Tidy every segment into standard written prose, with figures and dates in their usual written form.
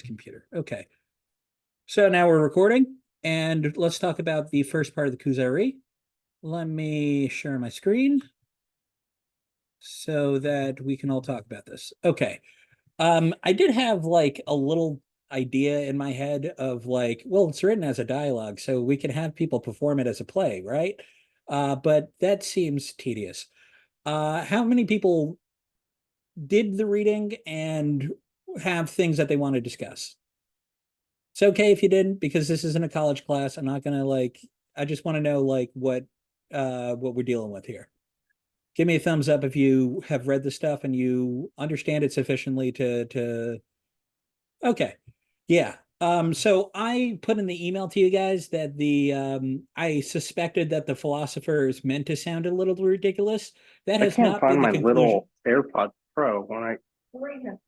computer. Okay. So now we're recording, and let's talk about the first part of the Kuzari. Let me share my screen so that we can all talk about this. Okay. I did have like a little idea in my head of like, well, it's written as a dialogue, so we can have people perform it as a play, right? But that seems tedious. How many people did the reading and have things that they want to discuss? It's okay if you didn't, because this isn't a college class. I'm not gonna like, I just want to know like what we're dealing with here. Give me a thumbs up if you have read the stuff and you understand it sufficiently to okay. Yeah. So I put in the email to you guys that the I suspected that the philosopher is meant to sound a little ridiculous. That I has can't not been find the my conclusion. little AirPods Pro when I.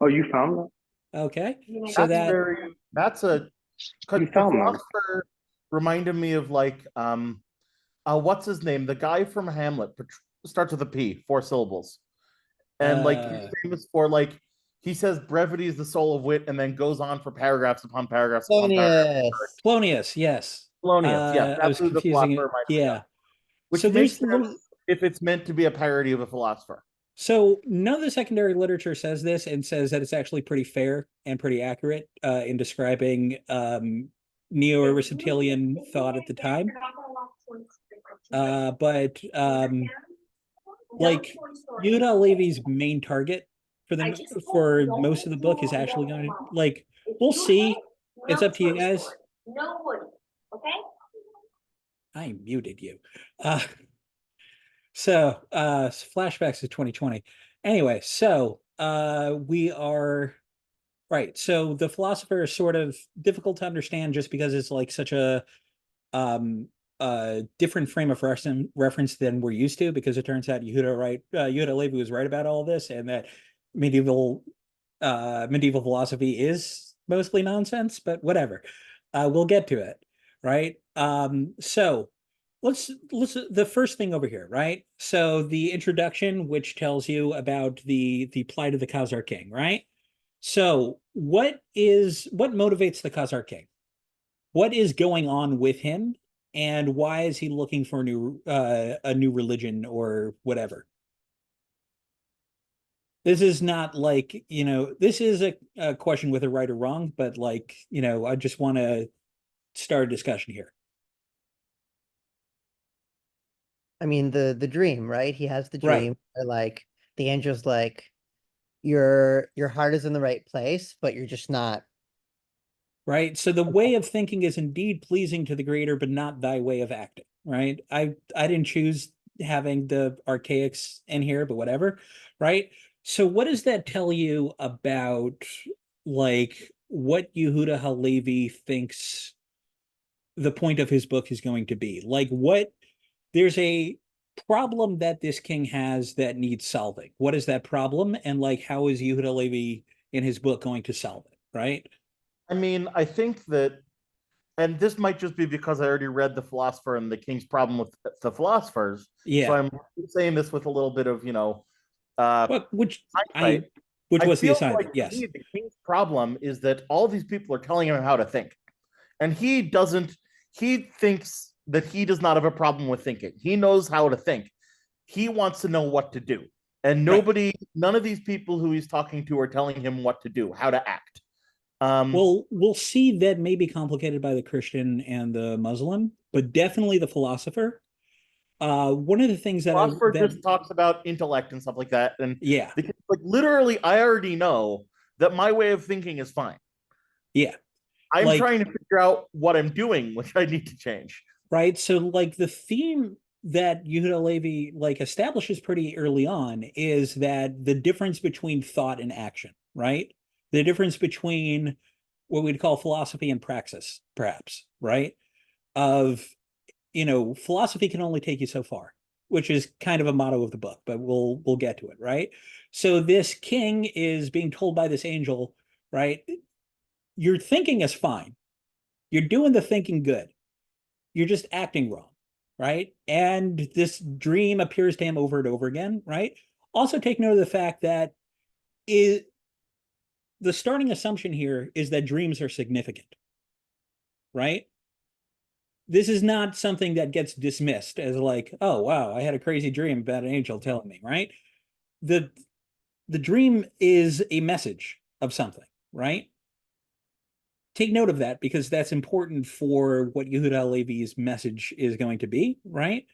Oh, you found them? Okay. So That's that very. That's a. You The found them. philosopher reminded me of like what's his name? The guy from Hamlet starts with a P, 4 syllables, and like he's famous for like he says brevity is the soul of wit, and then goes on for paragraphs upon paragraphs upon paragraphs. Polonius. Polonius, yes. Polonius, yeah, I was that's who the confusing it. philosopher might be. Yeah. Which So makes there's sense if it's meant to be a parody of a philosopher. so none of the secondary literature says this and says that it's actually pretty fair and pretty accurate in describing neo-Aristotelian thought at the time. But like Yehuda Levy's main target for most of the book is actually going to like we'll see. It's up to you guys. Okay. I muted you. So flashbacks to 2020. Anyway, so we are right. So the philosopher is sort of difficult to understand just because it's like such um different frame of reference than we're used to, because it turns out Yehuda Levy was right about all this, and that medieval philosophy is mostly nonsense, but whatever. We'll get to it, right? So let's the first thing over here, right? So the introduction, which tells you about the plight of the Khazar king, right? So what motivates the Khazar king? What is going on with him, and why is he looking for a new religion or whatever? This is not like, this is a question with a right or wrong, but like, I just want to start a discussion here. I mean, the dream, right? He has the Right. dream. Where, like the angel's like, your heart is in the right place, but you're just not. Right. So the way of thinking is indeed pleasing to the Creator, but not thy way of acting. Right. I didn't choose having the archaics in here, but whatever. Right. So what does that tell you about like what Yehuda Halevi thinks the point of his book is going to be? Like there's a problem that this king has that needs solving. What is that problem? And like, how is Yehuda Halevi in his book going to solve it? Right. I mean, I think that, and this might just be because I already read The Philosopher and the King's Problem with the Philosophers. Yeah. So I'm saying this with a little bit of, which hindsight. which was the feel assignment. like Yes. me, the King's problem is that all these people are telling him how to think. And he doesn't, he thinks that he does not have a problem with thinking. He knows how to think. He wants to know what to do. And none of these people who he's talking to are telling him what to do, how to act. Well, we'll see that may be complicated by the Christian and the Muslim, but definitely the philosopher. One of the things that philosopher just talks about intellect and stuff like that. And yeah, like literally, I already know that my way of thinking is fine. Yeah. I'm trying to figure out what I'm doing, which I need to change. Right. So like the theme that Yehuda Levi like establishes pretty early on is that the difference between thought and action, right? The difference between what we'd call philosophy and praxis, perhaps, right? Of, philosophy can only take you so far, which is kind of a motto of the book, but we'll get to it, right? So this king is being told by this angel, right? Your thinking is fine. You're doing the thinking good. You're just acting wrong, right? And this dream appears to him over and over again, right? Also take note of the fact that the starting assumption here is that dreams are significant, right? This is not something that gets dismissed as like, oh wow, I had a crazy dream about an angel telling me, right? The the dream is a message of something, right? Take note of that because that's important for what Yehuda Levi's message is going to be, right?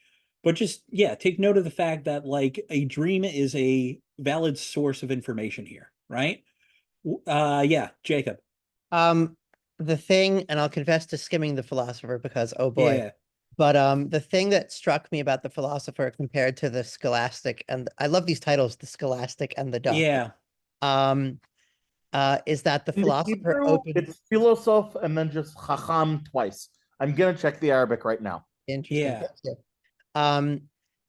But just yeah, take note of the fact that like a dream is a valid source of information here, right? Yeah, Jacob. The thing, and I'll confess to skimming the philosopher because oh boy. Yeah, But the thing that struck me about the philosopher compared to the scholastic, and I love these titles, the scholastic and the doctor. yeah, Is that the In the philosopher Hebrew, opened it's philosoph and then just chacham twice. I'm gonna check the Arabic right now. interesting. yeah, Thank you. Um,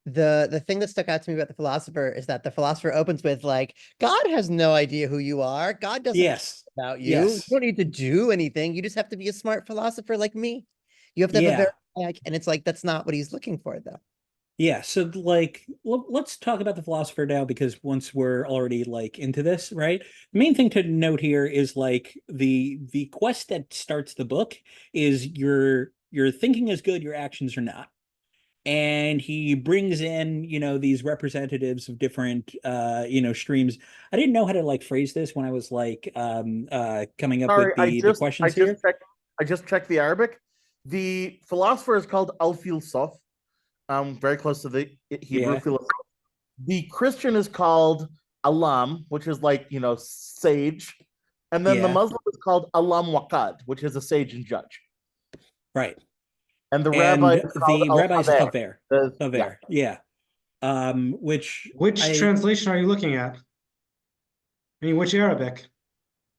the thing that stuck out to me about the philosopher is that the philosopher opens with like, God has no idea who you are. God doesn't care yes, about you. yes, You don't need to do anything. You just have to be a smart philosopher like me. You have to have a yeah. very like, and it's like that's not what he's looking for though. Yeah, so like let's talk about the philosopher now because once we're already like into this, right? The main thing to note here is like the quest that starts the book is your thinking is good, your actions are not. And he brings in, these representatives of different streams. I didn't know how to like phrase this when I was like coming up with Sorry, the questions here. I just checked the Arabic. The philosopher is called al-Filsuf, very close to the Hebrew Yeah. philosopher. The Christian is called Alam, which is like, sage. And then the Yeah. Muslim is called Alam Waqad, which is a sage and judge. Right. And the rabbi And is called the rabbi is Al-Khazar. Haver. Yeah. Yeah. Which Which translation are you looking at? I mean, which Arabic?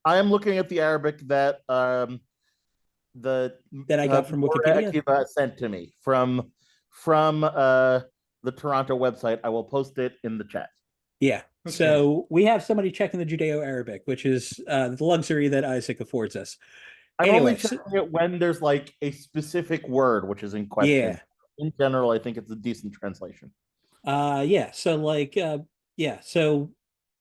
I am looking at the Arabic that the that I got from Wikipedia. Akiva sent to me from the Toronto website. I will post it in the chat. Yeah. Okay. So we have somebody checking the Judeo-Arabic, which is the luxury that Isaac affords us. I'm only Anyway, checking it when there's like a specific word which is in question. Yeah. In general, I think it's a decent translation. Yeah. So like, yeah. So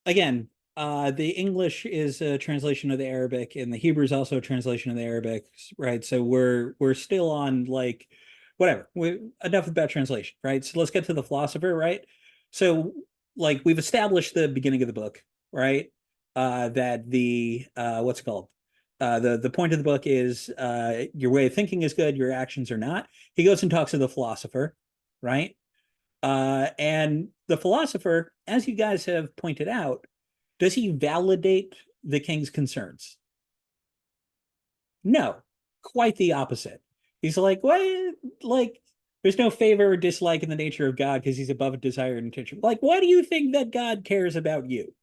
again, the English is a translation of the Arabic, and the Hebrew is also a translation of the Arabic, right? So we're still on like, whatever. Enough about translation, right? So let's get to the philosopher, right? So like we've established the beginning of the book, right? That the what's it called? The point of the book is your way of thinking is good, your actions are not. He goes and talks to the philosopher, right? And the philosopher, as you guys have pointed out, does he validate the king's concerns? No, quite the opposite. He's like, what? Like, there's no favor or dislike in the nature of God because he's above a desire and intention. Like, why do you think that God cares about you?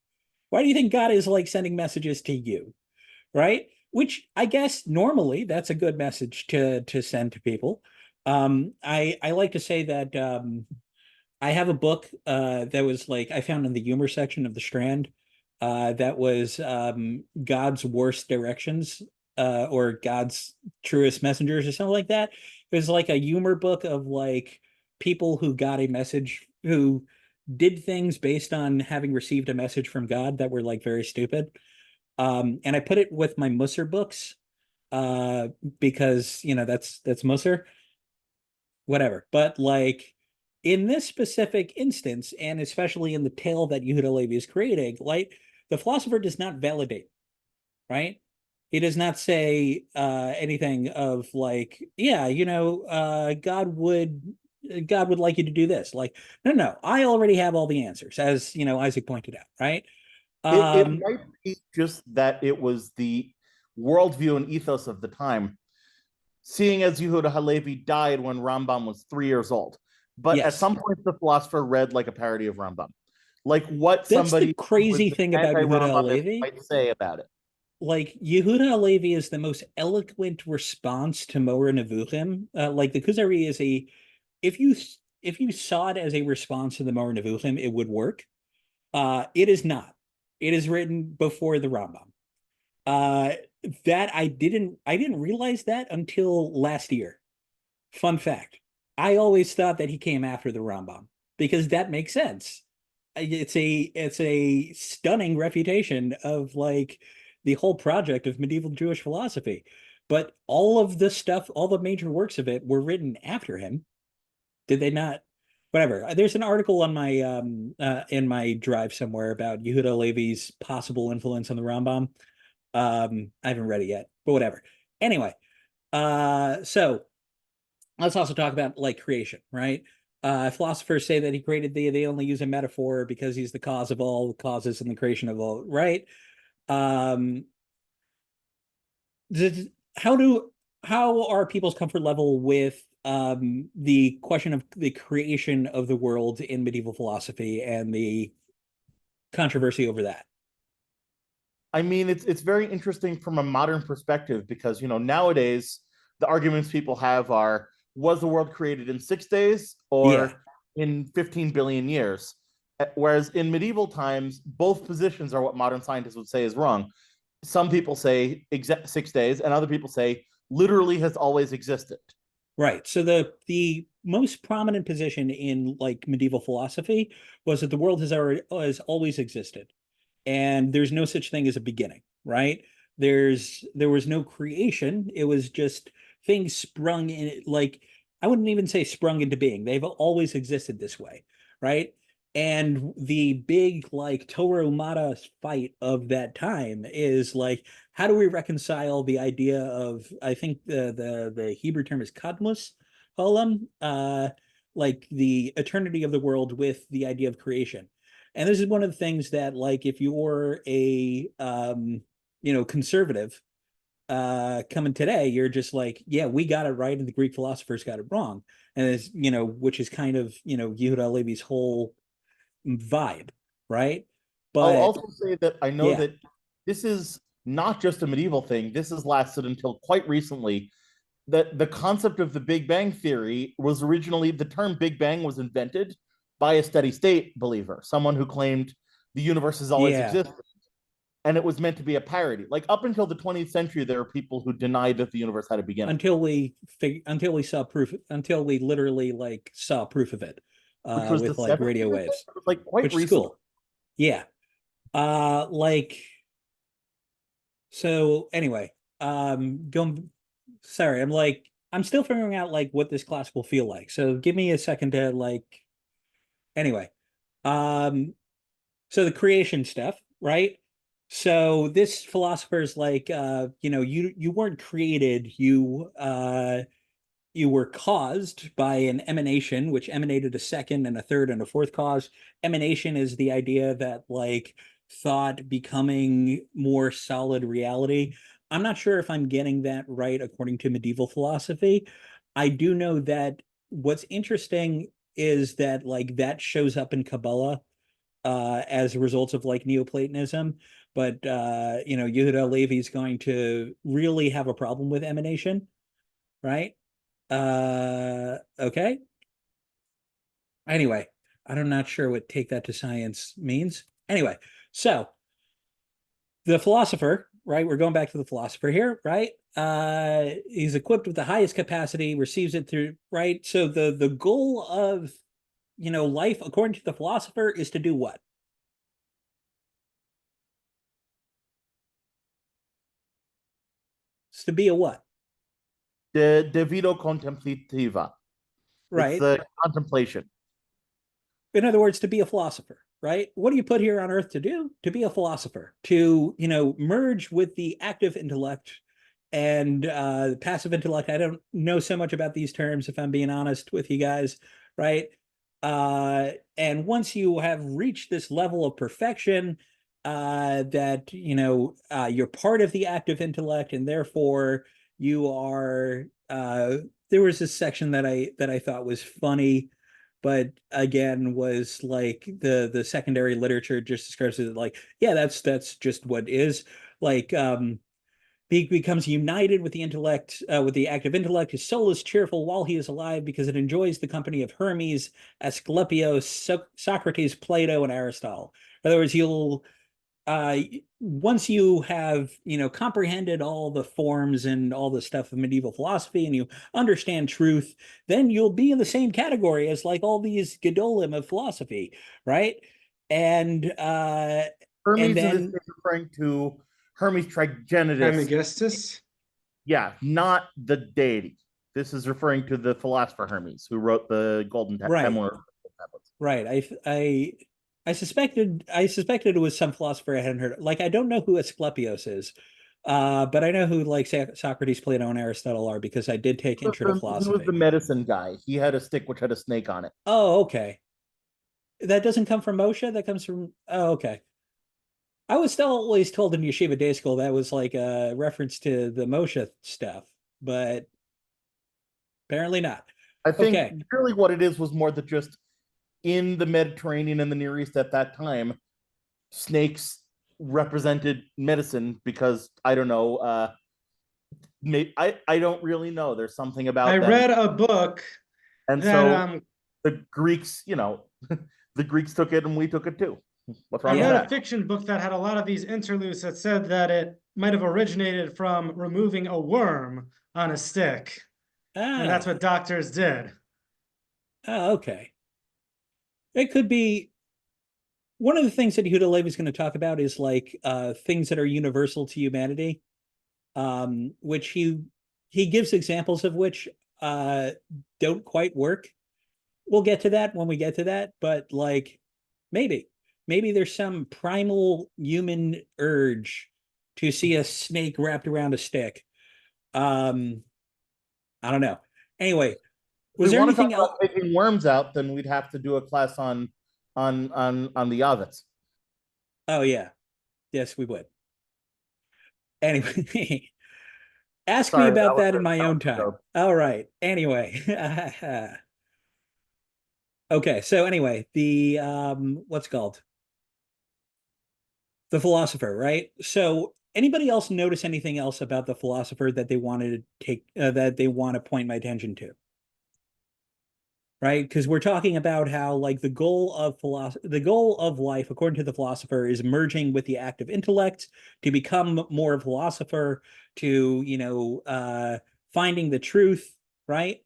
Why do you think God is like sending messages to you? Right? Which I guess normally that's a good message to send to people. I like to say that I have a book that was like I found in the humor section of the Strand that was God's worst directions or God's truest messengers or something like that. It was like a humor book of like people who got a message who did things based on having received a message from God that were like very stupid. And I put it with my Musser books uh because that's Musser, whatever. But like in this specific instance, and especially in the tale that Yehuda Levi is creating, like the philosopher does not validate, right? He does not say anything of like, yeah, God would like you to do this. Like, no, I already have all the answers, as Isaac pointed out, right? It might be just that it was the worldview and ethos of the time, seeing as Yehuda Halevi died when Rambam was 3 years old. But at Yes. some point, the philosopher read like a parody of Rambam. Like what That's somebody the crazy thing about Yehuda anti-Rambam Halevi. might say about it. Like Yehuda Halevi is the most eloquent response to Moer Nevuchim. Like the Kuzari is if you saw it as a response to the Moer Nevuchim, it would work. It is not. It is written before the Rambam. That I didn't realize that until last year. Fun fact. I always thought that he came after the Rambam because that makes sense. It's a stunning refutation of like the whole project of medieval Jewish philosophy. But all of the stuff, all the major works of it were written after him. Did they not? Whatever. There's an article on my in my drive somewhere about Yehuda Levi's possible influence on the Rambam. I haven't read it yet, but whatever. Anyway, so let's also talk about like creation, right? Philosophers say that he created they only use a metaphor because he's the cause of all causes and the creation of all, right? Um, how are people's comfort level with the question of the creation of the world in medieval philosophy and the controversy over that? I mean, it's very interesting from a modern perspective because, you know, nowadays the arguments people have are, was the world created in 6 days or in 15 billion years? Whereas in medieval times, both positions are what modern scientists would say is wrong. Some people say 6 days, and other people say literally has always existed. Right. So the most prominent position in like medieval philosophy was that the world has always existed, and there's no such thing as a beginning, right? There was no creation. It was just things sprung in, like I wouldn't even say sprung into being. They've always existed this way, right? And the big like Torah Umada fight of that time is like, how do we reconcile the idea of, I think the Hebrew term is kadmus olam, like the eternity of the world with the idea of creation. And this is one of the things that, like, if you're a conservative coming today, you're just like, yeah, we got it right and the Greek philosophers got it wrong. And it's, which is kind of, Yehuda Levi's whole vibe, right? I'll But also say that I know yeah, that this is not just a medieval thing. This has lasted until quite recently. That the concept of the Big Bang Theory was originally, the term Big Bang was invented by a steady state believer, someone who claimed the universe has always yeah, existed. And it was meant to be a parody. Like up until the 20th century, there were people who denied that the universe had a beginning. until we saw proof, until we literally like saw proof of it, Which was with the like 70s, radio waves, it was like quite which is recent. cool. Yeah. Like, so anyway, going, sorry, I'm still figuring out like what this class will feel like. So give me a second to like, anyway, um, so the creation stuff, right? So this philosopher's like, you weren't created, you were caused by an emanation, which emanated a second and a third and a fourth cause. Emanation is the idea that like thought becoming more solid reality. I'm not sure if I'm getting that right according to medieval philosophy. I do know that what's interesting is that like that shows up in Kabbalah as a result of like Neoplatonism. But Yehuda Levi is going to really have a problem with emanation, right? Okay. Anyway, I'm not sure what take that to science means. Anyway, so the philosopher, right? We're going back to the philosopher here, right? He's equipped with the highest capacity, receives it through, right? So the goal of life, according to the philosopher, is to do what? It's to be a what? The vita contemplativa. It's Right. the contemplation. In other words, to be a philosopher, right? What do you put here on earth to do? To be a philosopher, to, merge with the active intellect and the passive intellect. I don't know so much about these terms, if I'm being honest with you guys, right? And once you have reached this level of perfection, that, you're part of the active intellect, and therefore you are, there was this section that I thought was funny, but again was like the secondary literature just describes it like, yeah, that's just what is like. He becomes united with the intellect, with the active intellect. His soul is cheerful while he is alive because it enjoys the company of Hermes, Asclepius, Socrates, Plato, and Aristotle. In other words, you'll uh, once you have comprehended all the forms and all the stuff of medieval philosophy, and you understand truth, then you'll be in the same category as like all these gedolim of philosophy, right? And Hermes in this then case referring to Hermes Trigenitus. Trismegistus. Yeah, not the deity. This is referring to the philosopher Hermes, who wrote the Golden Right. Tablets. Right. I suspected it was some philosopher I hadn't heard of. Like, I don't know who Asclepius is, but I know who like Socrates, Plato, and Aristotle are because I did take intro to He philosophy. was the medicine guy. He had a stick which had a snake on it. Oh, okay. That doesn't come from Moshe. That comes from. Oh, okay. I was still always told in Yeshiva Day School that was like a reference to the Moshe stuff, but apparently not. I think Okay. really what it is was more that just in the Mediterranean and the Near East at that time, snakes represented medicine because I don't know. I don't really know. There's something about I them. read a book and that so the Greeks, the Greeks took it and we took it too. What's wrong I with read a that? fiction book that had a lot of these interludes that said that it might have originated from removing a worm on a stick. And that's what doctors did. Oh, okay. It could be one of the things that Yehuda Levi is going to talk about is like things that are universal to humanity, which he gives examples of which don't quite work. We'll get to that when we get to that, but like maybe there's some primal human urge to see a snake wrapped around a stick. I don't know. Anyway, was there anything else? Taking worms out, then we'd have to do a class on the Avets. Oh yeah, yes, we would. Anyway, ask me about that in my own time. All right. Anyway, okay. So anyway, the what's it called? The philosopher, right? So anybody else notice anything else about the philosopher that they wanted to take that they want to point my attention to? Right? Because we're talking about how like the goal of life, according to the philosopher, is merging with the active intellect to become more of a philosopher, to finding the truth, right?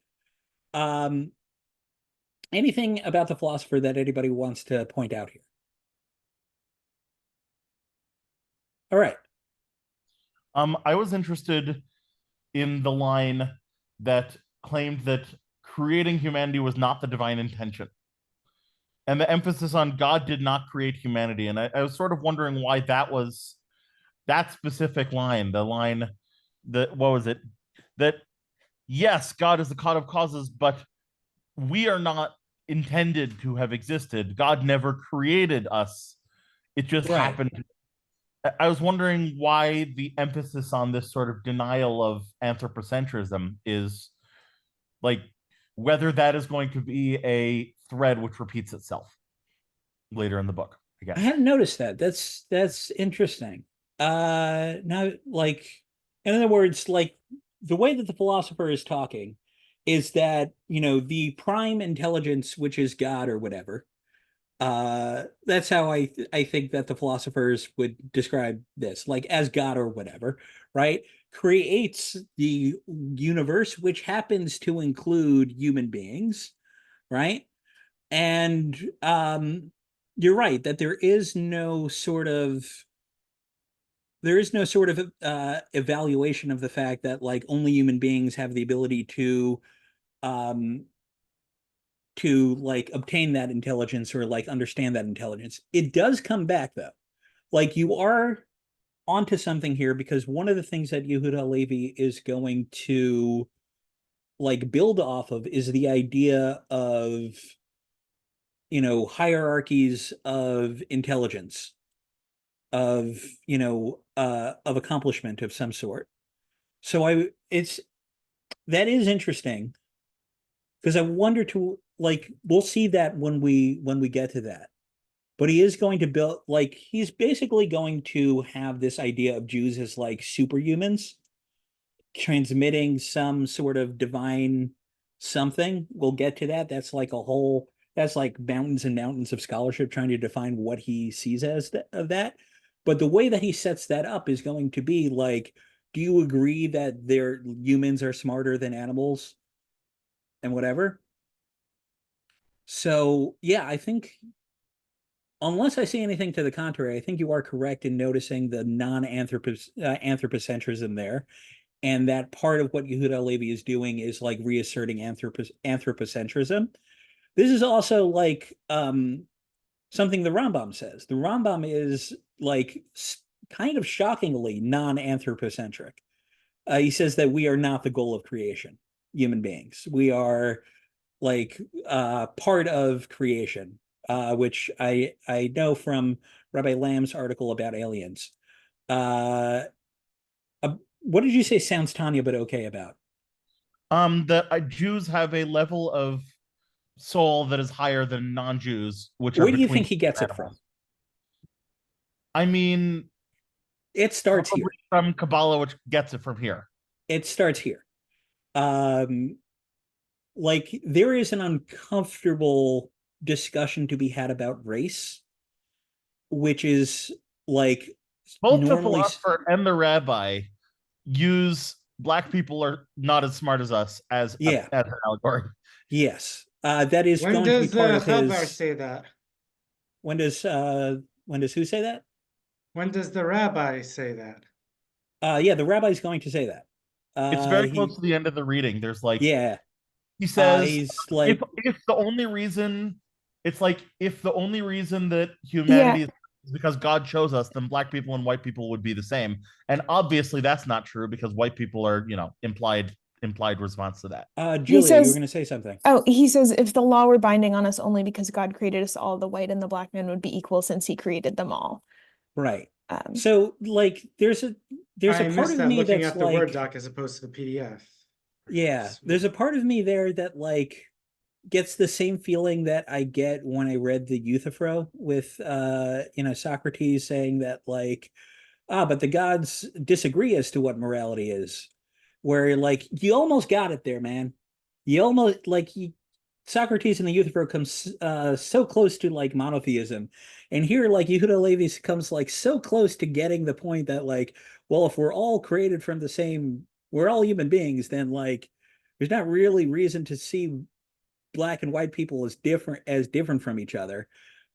Anything about the philosopher that anybody wants to point out here? All right. I was interested in the line that claimed that creating humanity was not the divine intention. And the emphasis on God did not create humanity. And I was sort of wondering why that was that specific line, the line that, what was it? That, yes, God is the God of causes, but we are not intended to have existed. God never created us. It just happened. I was wondering why the emphasis on this sort of denial of anthropocentrism is like whether that is going to be a thread which repeats itself later in the book. I hadn't noticed that. That's interesting. Now, like, in other words, like the way that the philosopher is talking is that, the prime intelligence, which is God or whatever, that's how I think that the philosophers would describe this, like as God or whatever, right? Creates the universe, which happens to include human beings, right? And you're right that there is no sort of evaluation of the fact that like only human beings have the ability um to like obtain that intelligence or like understand that intelligence. It does come back though. Like you are onto something here because one of the things that Yehuda Levi is going to like build off of is the idea of hierarchies of intelligence, of of accomplishment of some sort. So that is interesting because I wonder to like we'll see that when we get to that. But he is going to build like he's basically going to have this idea of Jews as like superhumans transmitting some sort of divine something. We'll get to that. That's like mountains and mountains of scholarship trying to define what he sees as of that. But the way that he sets that up is going to be like, do you agree that humans are smarter than animals and whatever? So yeah, I think unless I see anything to the contrary, I think you are correct in noticing the non-anthropocentrism there, and that part of what Yehuda Halevi is doing is like reasserting anthropocentrism. This is also like something the Rambam says. The Rambam is like kind of shockingly non-anthropocentric. He says that we are not the goal of creation, human beings. We are like part of creation, which I know from Rabbi Lamb's article about aliens. What did you say sounds Tanya but okay about? That Jews have a level of soul that is higher than non-Jews, which are Where do you between think he gets it animals. from? I mean, It starts here. from Kabbalah, which gets it from here. It starts here. Like there is an uncomfortable discussion to be had about race, which is like Both the normally philosopher and the rabbi use black people are not as smart as us as yeah, as an allegory. yes. That is When going to be does part of Khazar his. say that? When does who say that? When does the rabbi say that? Yeah, the rabbi's going to say that. It's very close to the end of the reading. There's like Yeah, he says he's like if the only reason it's like if the only reason that humanity is because God chose us, then black people and white people would be the same. And obviously that's not true because white people are, implied response to that. Julia, you were says- going to say something. Oh, he says if the law were binding on us only because God created us all, the white and the black man would be equal since he created them all. Right. Um, So like there's a I part missed of that me looking that's at the like Word doc as opposed to the PDF. yeah, there's a part of me there that like gets the same feeling that I get when I read the Euthyphro with Socrates saying that like but the gods disagree as to what morality is, where like you almost got it there, man. You almost like Socrates and the Euthyphro comes so close to like monotheism, and here like Yehuda Levi comes like so close to getting the point that like, well, if we're all created from the same, we're all human beings, then like there's not really reason to see black and white people as different from each other.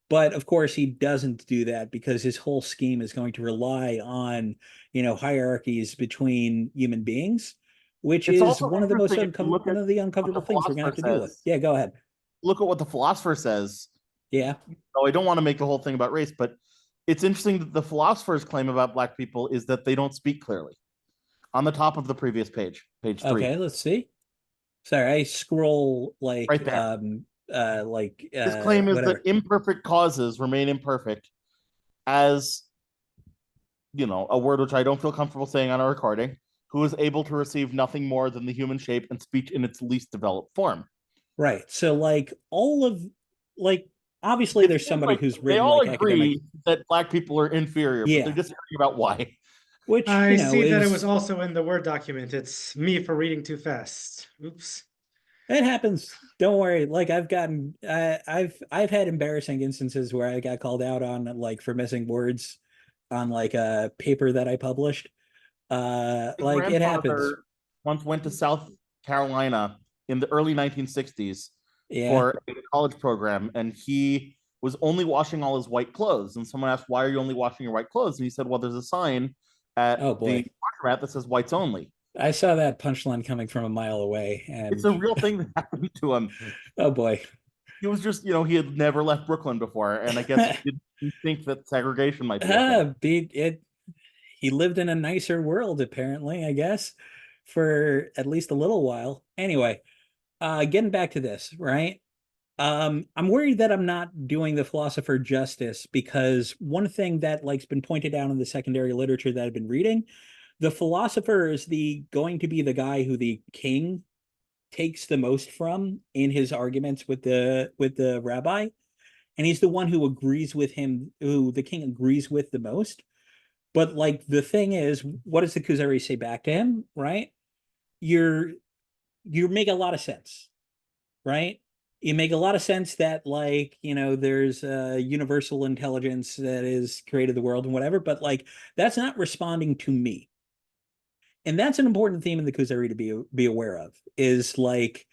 But of course, he doesn't do that because his whole scheme is going to rely on, hierarchies between human beings, which It's is also one of the most interesting if you look one at of the what uncomfortable the things we're going to have to philosopher deal with. says. Yeah, go ahead. Look at what the philosopher says. Yeah. Oh, I don't want to make the whole thing about race, but it's interesting that the philosopher's claim about black people is that they don't speak clearly. On the top of the previous page 3. Okay, let's see. Sorry, I scroll like Right there. His claim is whatever. that imperfect causes remain imperfect as a word which I don't feel comfortable saying on a recording, who is able to receive nothing more than the human shape and speech in its least developed form. Right. So like all of like obviously It there's seems somebody like who's they written all like academic, agree that black people are inferior, but Yeah. they're disagreeing about why. which I see that it is was also in the Word document. It's me for reading too fast. Oops. it happens. Don't worry. Like I've had embarrassing instances where I got called out on like for missing words on like a paper that I published. My Like it happens. grandfather once went to South Carolina in the early 1960s Yeah. for a college program, and he was only washing all his white clothes. And someone asked, "Why are you only washing your white clothes?" And he said, "Well, there's a sign at Oh boy. the laundromat that says whites only." I saw that punchline coming from a mile away, and It's a real thing that happened to him. oh boy. He was just, he had never left Brooklyn before, and I guess he didn't think that segregation might be a thing. He lived in a nicer world, apparently, I guess, for at least a little while. Anyway, getting back to this, right? I'm worried that I'm not doing the philosopher justice because one thing that like's been pointed out in the secondary literature that I've been reading, the philosopher is going to be the guy who the king takes the most from in his arguments with the rabbi, and he's the one who agrees with him, who the king agrees with the most. But like the thing is, what does the Kuzari say back to him? Right? You make a lot of sense, right? You make a lot of sense that like there's a universal intelligence that has created the world and whatever, but like that's not responding to me. And that's an important theme in the Kuzari to be aware of, is like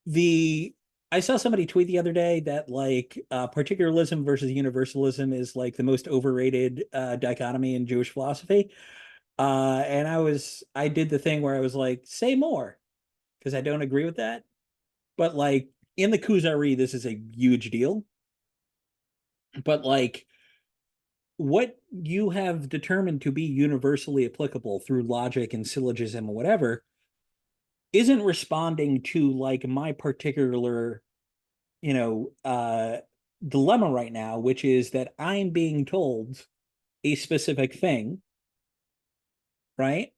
the I saw somebody tweet the other day that like particularism versus universalism is like the most overrated dichotomy in Jewish philosophy. And I did the thing where I was like, say more, because I don't agree with that. But like in the Kuzari, this is a huge deal. But like what you have determined to be universally applicable through logic and syllogism or whatever isn't responding to like my particular, you know, dilemma right now, which is that I'm being told a specific thing, right?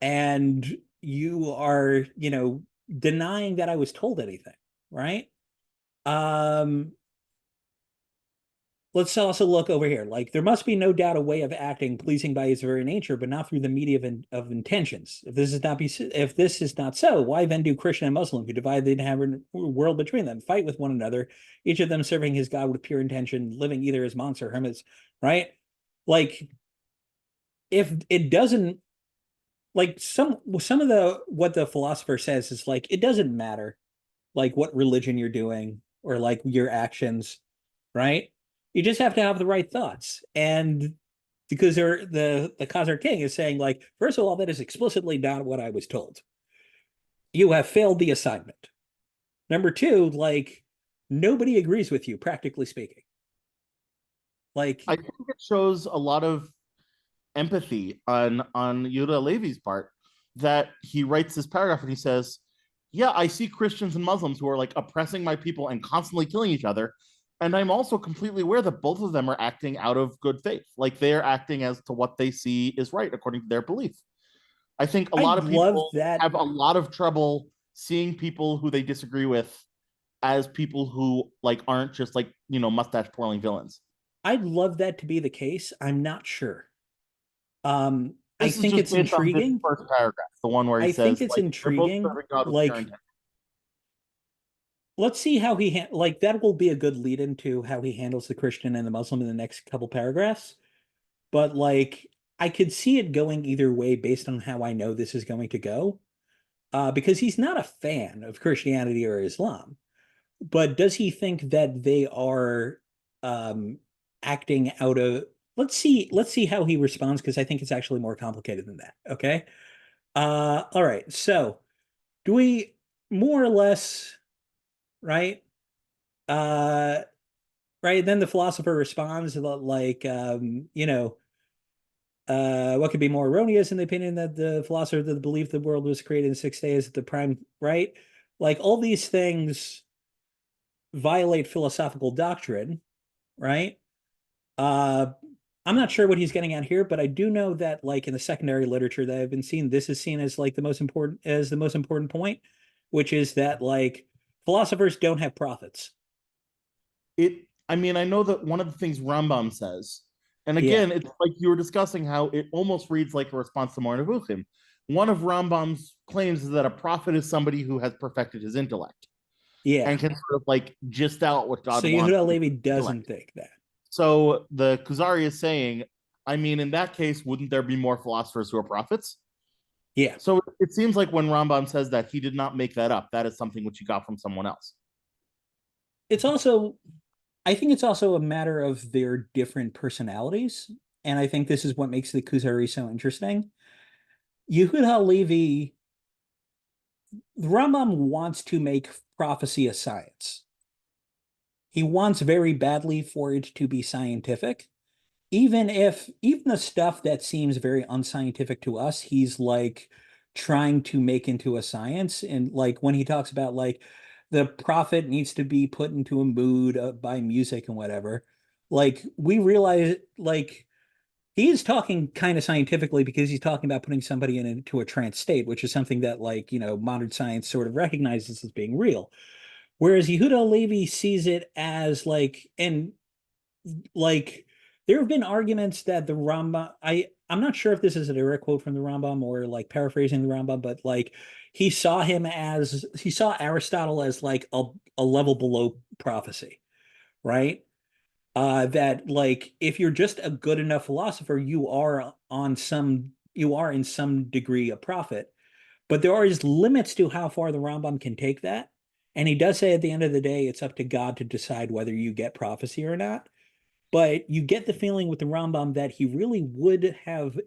And you are, you know, denying that I was told anything, right? Um, let's also look over here. Like, there must be no doubt a way of acting pleasing by its very nature, but not through the medium of intentions. If this is not so, why then do Christian and Muslim, who divide the inhabited world between them, fight with one another, each of them serving his God with pure intention, living either as monks or hermits, right? Like, if it doesn't, like some of the what the philosopher says is like it doesn't matter like what religion you're doing or like your actions, right? You just have to have the right thoughts. And because the Khazar king is saying, like, first of all, that is explicitly not what I was told. You have failed the assignment. Number two, like, nobody agrees with you, practically speaking. Like, I think it shows a lot of empathy on Yehuda Levi's part that he writes this paragraph and he says, yeah, I see Christians and Muslims who are like oppressing my people and constantly killing each other. And I'm also completely aware that both of them are acting out of good faith. Like they're acting as to what they see is right according to their belief. I think a lot of people have a lot of trouble seeing people who they disagree with as people who like aren't just like, you know, mustache twirling villains. I'd love that to be the case. I'm not sure. I This is think just it's based on this intriguing. first paragraph, the one where he I says, think it's like, intriguing. they're both serving God with pure Like, intent. let's see how he like that will be a good lead into how he handles the Christian and the Muslim in the next couple paragraphs. But like, I could see it going either way based on how I know this is going to go. Because he's not a fan of Christianity or Islam. But does he think that they are acting out of let's see how he responds, because I think it's actually more complicated than that. Okay. All right. So do we more or less, right? Right. Then the philosopher responds like, you know, what could be more erroneous in the opinion that the philosopher that believed the world was created in 6 days at the prime, right? Like all these things violate philosophical doctrine, right? I'm not sure what he's getting at here, but I do know that like in the secondary literature that I've been seeing, this is seen as like the most important point, which is that like philosophers don't have prophets. I mean, I know that one of the things Rambam says, and Yeah. again, it's like you were discussing how it almost reads like a response to Moreh Nevuchim. One of Rambam's claims is that a prophet is somebody who has perfected his intellect. Yeah. And can sort of like gist out what God So wants. Yehuda Levi doesn't think that. So the Kuzari is saying, I mean, in that case, wouldn't there be more philosophers who are prophets? Yeah. So it seems like when Rambam says that, he did not make that up. That is something which he got from someone else. It's also, I think it's also a matter of their different personalities. And I think this is what makes the Kuzari so interesting. Yehuda Levi, the Rambam wants to make prophecy a science. He wants very badly for it to be scientific. Even the stuff that seems very unscientific to us, he's like trying to make into a science. And like when he talks about like the prophet needs to be put into a mood by music and whatever, like we realize like he's talking kind of scientifically because he's talking about putting somebody into a trance state, which is something that like, you know, modern science sort of recognizes as being real. Whereas Yehuda Levi sees it as like, and like there have been arguments that the Rambam, I'm not sure if this is a direct quote from the Rambam or like paraphrasing the Rambam, but like he saw Aristotle as like a level below prophecy, right? That like if you're just a good enough philosopher, you are in some degree a prophet, but there are limits to how far the Rambam can take that. And he does say at the end of the day, it's up to God to decide whether you get prophecy or not. But you get the feeling with the Rambam that he really would have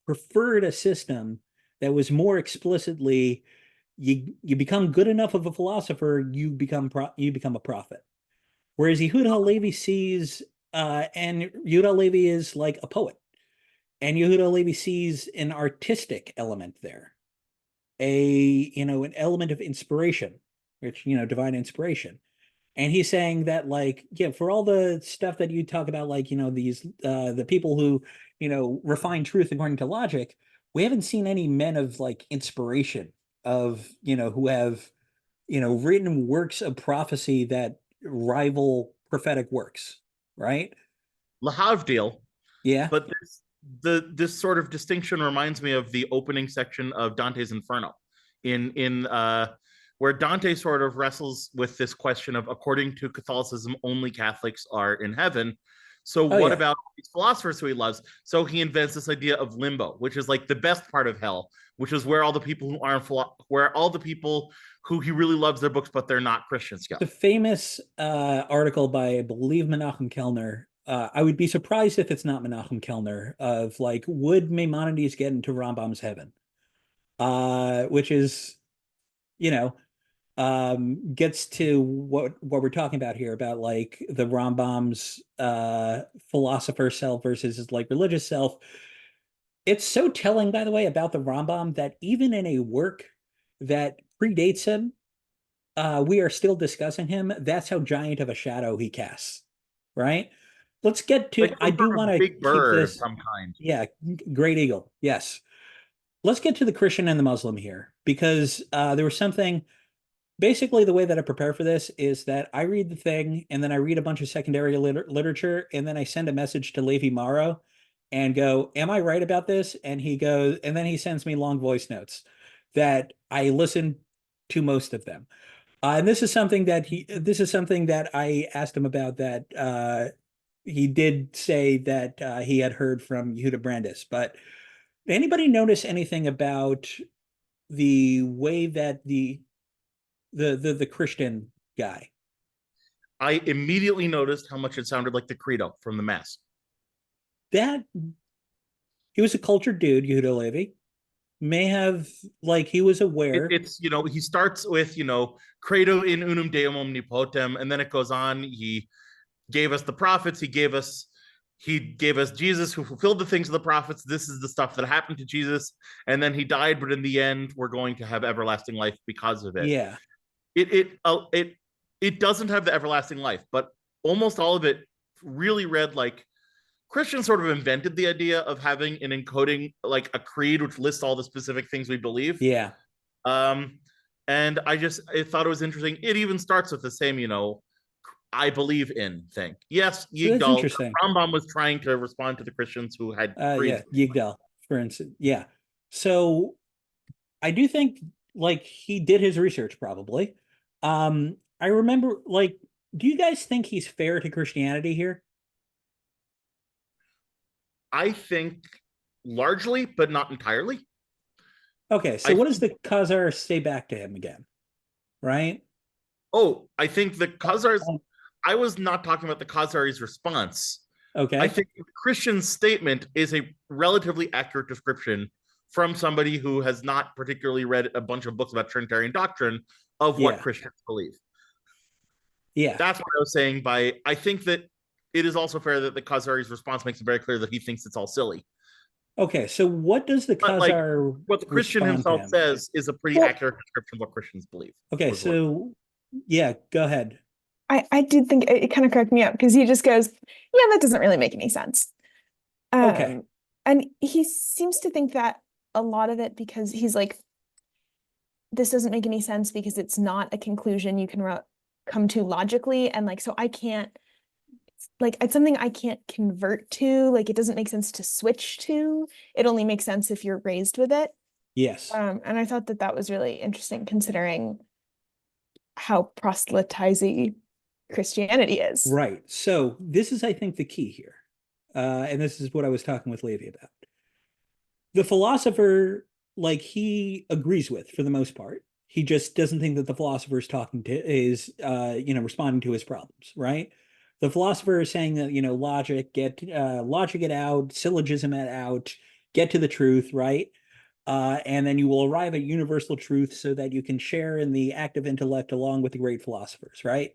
preferred a system that was more explicitly, you become good enough of a philosopher, you become a prophet. Whereas Yehuda Halevi sees, and Yehuda Halevi is like a poet, and Yehuda Halevi sees an artistic element there, an element of inspiration, which, divine inspiration. And he's saying that, like, yeah, for all the stuff that you talk about, like, these the people who, refine truth according to logic, we haven't seen any men of like inspiration of, who have, written works of prophecy that rival prophetic works, right? Lahavdil. Yeah. But this sort of distinction reminds me of the opening section of Dante's Inferno, in where Dante sort of wrestles with this question of, according to Catholicism, only Catholics are in heaven. So what about these philosophers who he loves? So he invents this idea of limbo, which is like the best part of hell, which is where all the people who aren't where all the people who he really loves their books, but they're not Christians go. The famous article by, I believe, Menachem Kellner. I would be surprised if it's not Menachem Kellner, of like, would Maimonides get into Rambam's heaven? Which is, gets to what we're talking about here, about like the Rambam's philosopher self versus his like religious self. It's so telling, by the way, about the Rambam that even in a work that predates him, we are still discussing him. That's how giant of a shadow he casts, right? Let's get to, like I do want to big keep bird this, of some kind. Yeah, great eagle, yes. Let's get to the Christian and the Muslim here, because there was something, basically the way that I prepare for this is that I read the thing, and then I read a bunch of secondary literature, and then I send a message to Levi Morrow and go, am I right about this? And he goes, and then he sends me long voice notes that I listen to most of them. And this is something that I asked him about, that he did say that he had heard from Yehuda Brandes. But did anybody notice anything about the way that the Christian guy? I immediately noticed how much it sounded like the Credo from the Mass. That he was a cultured dude, Yehuda Levi. May have, like, he was aware. It's he starts with Credo in unum Deum omnipotem, and then it goes on. He gave us the prophets. He gave us Jesus, who fulfilled the things of the prophets. This is the stuff that happened to Jesus, and then he died. But in the end, we're going to have everlasting life because of it. Yeah. It doesn't have the everlasting life, but almost all of it really read like Christians sort of invented the idea of having an encoding, like a creed, which lists all the specific things we believe. Yeah. And I thought it was interesting. It even starts with the same, I believe in thing. Yes, Yigdal. Rambam was trying to respond to the Christians who had Yigdal, for instance. Yeah. So I do think, like, he did his research probably. I remember, like, do you guys think he's fair to Christianity here? I think largely, but not entirely. Okay, so what does the Khazar say back to him again? Right? Oh, I think the Khazar's, I was not talking about the Khazari's response. Okay. I think the Christian statement is a relatively accurate description from somebody who has not particularly read a bunch of books about Trinitarian doctrine of what Christians believe. Yeah. That's what I was saying I think that it is also fair that the Khazari's response makes it very clear that he thinks it's all silly. Okay, so what does the Khazar, what the Christian himself says is a pretty accurate description of what Christians believe. Okay, so yeah, go ahead. I did think it kind of cracked me up, because he just goes, yeah, that doesn't really make any sense. Okay. And he seems to think that a lot of it, because he's like, this doesn't make any sense because it's not a conclusion you can come to logically. And like, so I can't, like, it's something I can't convert to. Like, it doesn't make sense to switch to. It only makes sense if you're raised with it. Yes. And I thought that was really interesting, considering how proselytizing Christianity is. Right. So this is, I think, the key here. And this is what I was talking with Levi about. The philosopher, like, he agrees with, for the most part. He just doesn't think that the philosopher is responding to his problems, right? The philosopher is saying that, logic it out, syllogism it out, get to the truth, right? And then you will arrive at universal truth so that you can share in the active intellect along with the great philosophers, right?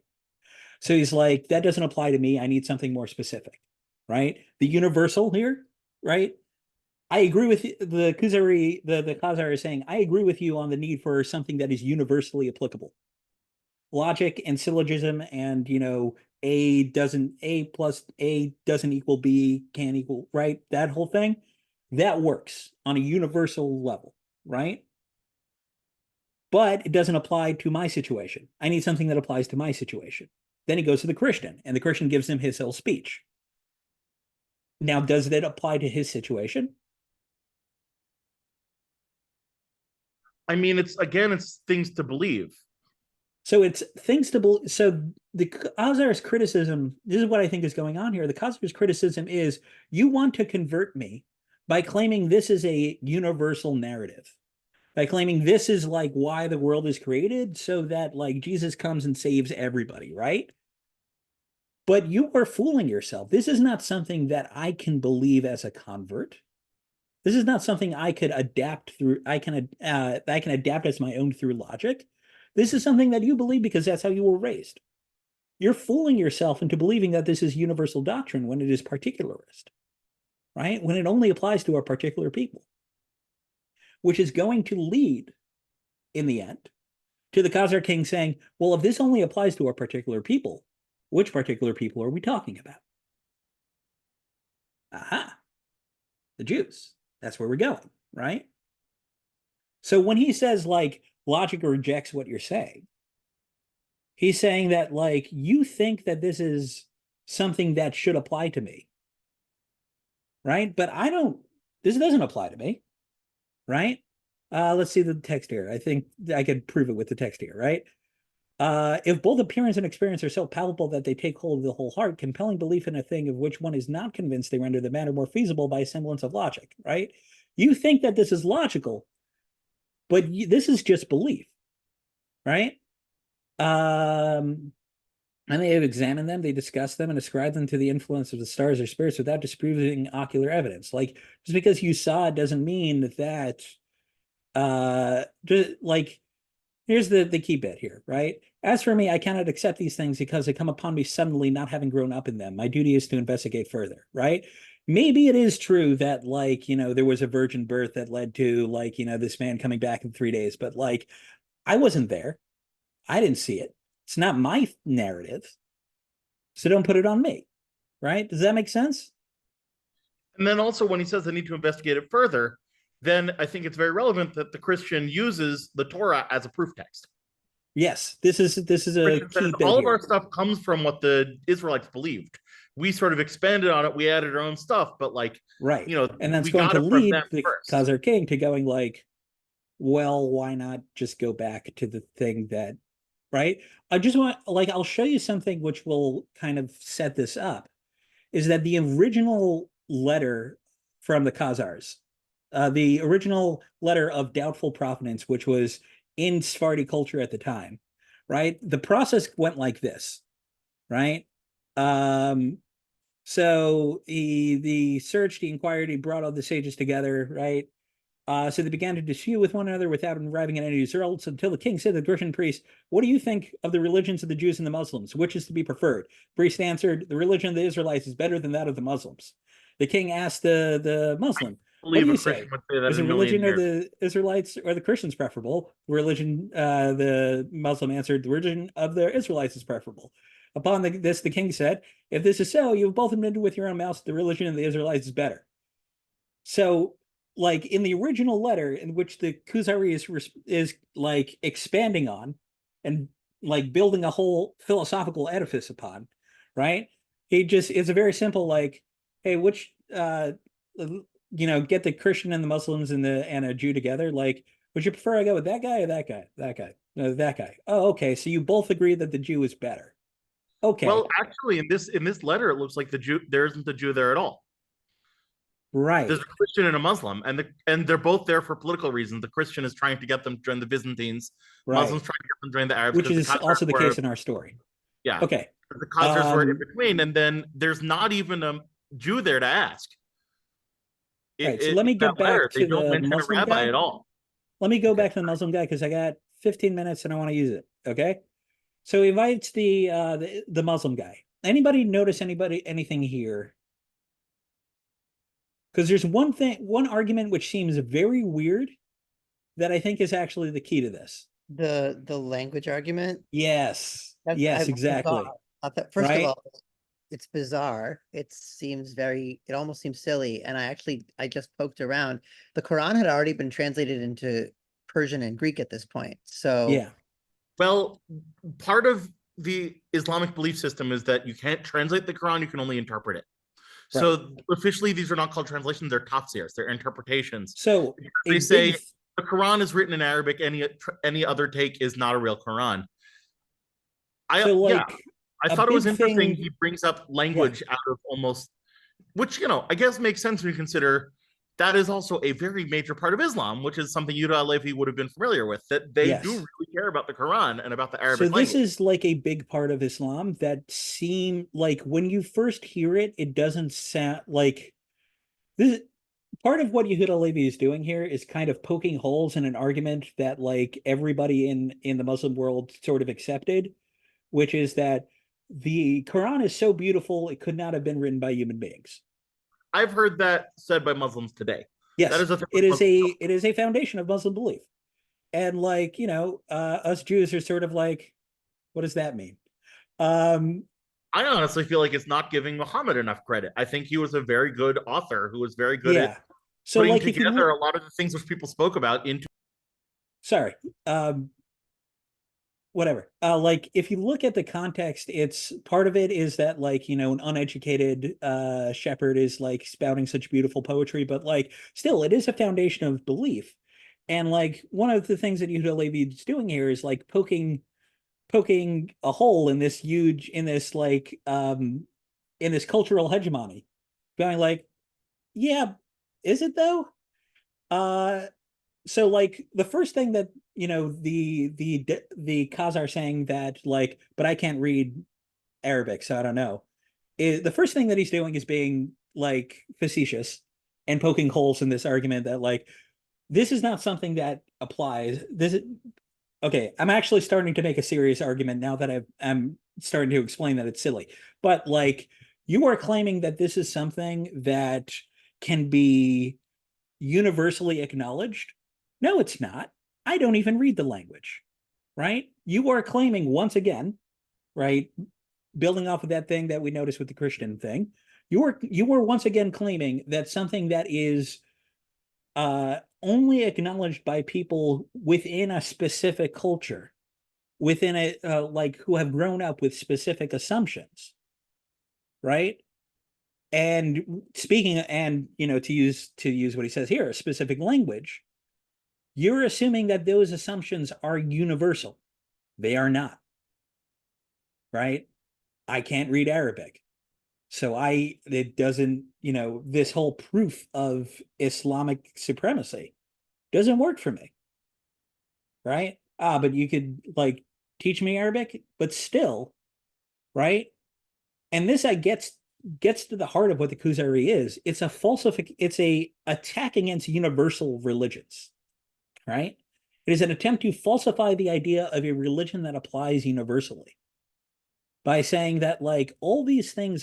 So he's like, that doesn't apply to me. I need something more specific, right? The universal here, right? I agree with the Kuzari, the Khazar is saying, I agree with you on the need for something that is universally applicable. Logic and syllogism and, A plus A doesn't equal B, can't equal, right? That whole thing, that works on a universal level, right? But it doesn't apply to my situation. I need something that applies to my situation. Then he goes to the Christian, and the Christian gives him his whole speech. Now, does that apply to his situation? I mean, it's things to believe. So it's things to believe. So the Khazar's criticism, this is what I think is going on here. The Khazar's criticism is, you want to convert me by claiming this is a universal narrative, by claiming this is like why the world is created, so that like Jesus comes and saves everybody, right? But you are fooling yourself. This is not something that I can believe as a convert. This is not something I could adapt through. I can adapt as my own through logic. This is something that you believe because that's how you were raised. You're fooling yourself into believing that this is universal doctrine when it is particularist, right? When it only applies to a particular people, which is going to lead, in the end, to the Khazar king saying, well, if this only applies to a particular people, which particular people are we talking about? Aha, the Jews. That's where we're going, right? So when he says, like, logic rejects what you're saying, he's saying that, like, you think that this is something that should apply to me, right? But this doesn't apply to me, right? Let's see the text here. I think I could prove it with the text here, right? If both appearance and experience are so palpable that they take hold of the whole heart, compelling belief in a thing of which one is not convinced, they render the matter more feasible by a semblance of logic, right? You think that this is logical, but this is just belief, right? And they have examined them, they discuss them, and ascribe them to the influence of the stars or spirits without disproving ocular evidence. Like, just because you saw it doesn't mean that, like, here's the key bit here, right? As for me, I cannot accept these things because they come upon me suddenly, not having grown up in them. My duty is to investigate further, right? Maybe it is true that, like, there was a virgin birth that led to, like, this man coming back in 3 days, but, like, I wasn't there. I didn't see it. It's not my narrative. So don't put it on me, right? Does that make sense? And then also when he says I need to investigate it further, then I think it's very relevant that the Christian uses the Torah as a proof text. Yes, this is a key bit. All of our stuff comes from what the Israelites believed. We sort of expanded on it. We added our own stuff, but, like, right, and that's going to lead the Khazar king to going, like, well, why not just go back to the thing that, right? I just want, like, I'll show you something which will kind of set this up, is that the original letter from the Khazars, the original letter of doubtful provenance, which was in Sephardi culture at the time, right? The process went like this, right? So he searched, he inquired, he brought all the sages together, right? So they began to dispute with one another without arriving at any results until the king said to the Christian priest, what do you think of the religions of the Jews and the Muslims? Which is to be preferred? Priest answered, the religion of the Israelites is better than that of the Muslims. The king asked the Muslim, what do you say? Is the religion of the Israelites or the Christians preferable? The Muslim answered, the religion of the Israelites is preferable. Upon this, the king said, if this is so, you have both admitted with your own mouths the religion of the Israelites is better. So, like, in the original letter, in which the Kuzari is like expanding on and, like, building a whole philosophical edifice upon, right? It's a very simple, like, hey, which get the Christian and the Muslims and a Jew together. Like, would you prefer I go with that guy or that guy? That guy. No, that guy. Oh, okay. So you both agree that the Jew is better. Okay. Well, actually, in this letter, it looks like there isn't a Jew there at all. Right. There's a Christian and a Muslim, and they're both there for political reasons. The Christian is trying to get them to join the Byzantines. Right. Muslims trying to get them to join the Arabs. Which 'cause is the Khazars also the were- case in our story. Yeah. Okay. The Khazars were in between, and then there's not even a Jew there to ask. Right, so let me get back They to don't the mention a Muslim rabbi guy. at all. Let me go back to the Muslim guy because I got 15 minutes and I want to use it. Okay. So he invites the Muslim guy. Anybody notice anything here? Because there's one argument which seems very weird that I think is actually the key to this. The language argument. Yes. That's Yes, I exactly. thought, first Right? of all, it's bizarre. It almost seems silly. And I just poked around. The Quran had already been translated into Persian and Greek at this point. So Yeah. Well, part of the Islamic belief system is that you can't translate the Quran, you can only interpret it. So officially, these are not called translations, they're tafsirs, they're interpretations. So They say the Quran is written in Arabic, any other take is not a real Quran. I thought it was interesting he brings up language out of almost, which, I guess makes sense when you consider that is also a very major part of Islam, which is something Yehuda Halevi would have been familiar with, that they do really care about the Quran and about the Arabic language. This is like a big part of Islam that seem like when you first hear it, it doesn't sound like this. Part of what Yehuda Halevi is doing here is kind of poking holes in an argument that like everybody in the Muslim world sort of accepted, which is that the Quran is so beautiful it could not have been written by human beings. I've heard that said by Muslims today. Yes, that is it is a foundation of Muslim belief. And like, us Jews are sort of like, what does that mean? I honestly feel like it's not giving Muhammad enough credit. I think he was a very good author who was very good at putting like together a lot of the things which people spoke about into. Sorry. Whatever. Like if you look at the context, it's part of it is that like, an uneducated shepherd is like spouting such beautiful poetry, but like still it is a foundation of belief. And like one of the things that Yehuda Halevi is doing here is like poking a hole in this cultural hegemony, going like, yeah, is it though? So like the first thing that the Khazar saying that like, but I can't read Arabic, so I don't know, is the first thing that he's doing is being like facetious and poking holes in this argument that like this is not something that applies. Okay, I'm actually starting to make a serious argument now that I'm starting to explain that it's silly. But like you are claiming that this is something that can be universally acknowledged. No, it's not. I don't even read the language, right? You are claiming once again, right? Building off of that thing that we noticed with the Christian thing, you were once again claiming that something that is only acknowledged by people within a specific culture, within a like who have grown up with specific assumptions, right? And speaking and to use what he says here, a specific language, you're assuming that those assumptions are universal. They are not, right? I can't read Arabic. So it doesn't, this whole proof of Islamic supremacy doesn't work for me, right? But you could like teach me Arabic, but still, right? And this gets to the heart of what the Kuzari is. It's a it's a attack against universal religions, right? It is an attempt to falsify the idea of a religion that applies universally by saying that like all these things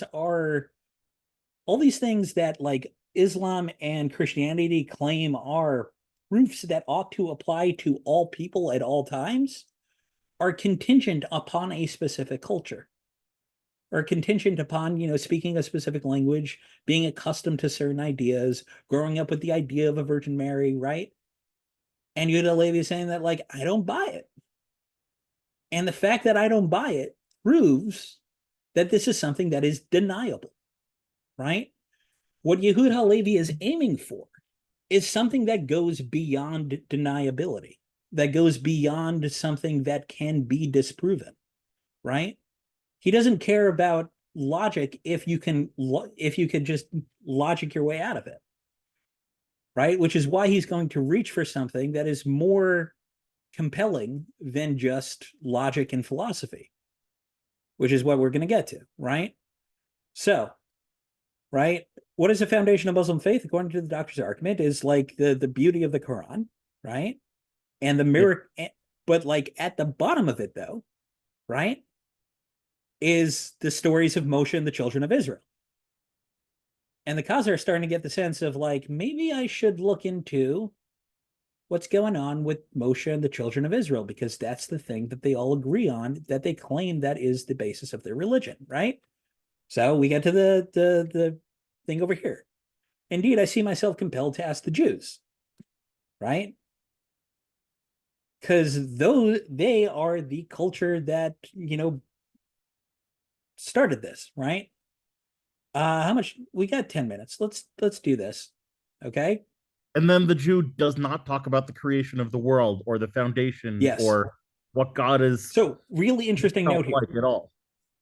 that like Islam and Christianity claim are proofs that ought to apply to all people at all times are contingent upon a specific culture, or contingent upon, speaking a specific language, being accustomed to certain ideas, growing up with the idea of a Virgin Mary, right? And Yehuda Halevi is saying that, like, I don't buy it. And the fact that I don't buy it proves that this is something that is deniable, right? What Yehuda Halevi is aiming for is something that goes beyond deniability, that goes beyond something that can be disproven, right? He doesn't care about logic if you can just logic your way out of it, right? Which is why he's going to reach for something that is more compelling than just logic and philosophy, which is what we're going to get to, right? So, right, what is the foundation of Muslim faith according to the doctor's argument is like the beauty of the Quran, right? And the mirror, but like at the bottom of it though, right, is the stories of Moshe and the children of Israel. And the Khazar are starting to get the sense of like, maybe I should look into what's going on with Moshe and the children of Israel, because that's the thing that they all agree on, that they claim that is the basis of their religion, right? So we get to the thing over here. Indeed, I see myself compelled to ask the Jews, right? Because though they are the culture that, started this, right? How much? We got 10 minutes. Let's do this. Okay. And then the Jew does not talk about the creation of the world or the foundation Yes. or what God is. So really interesting note here. Like at all.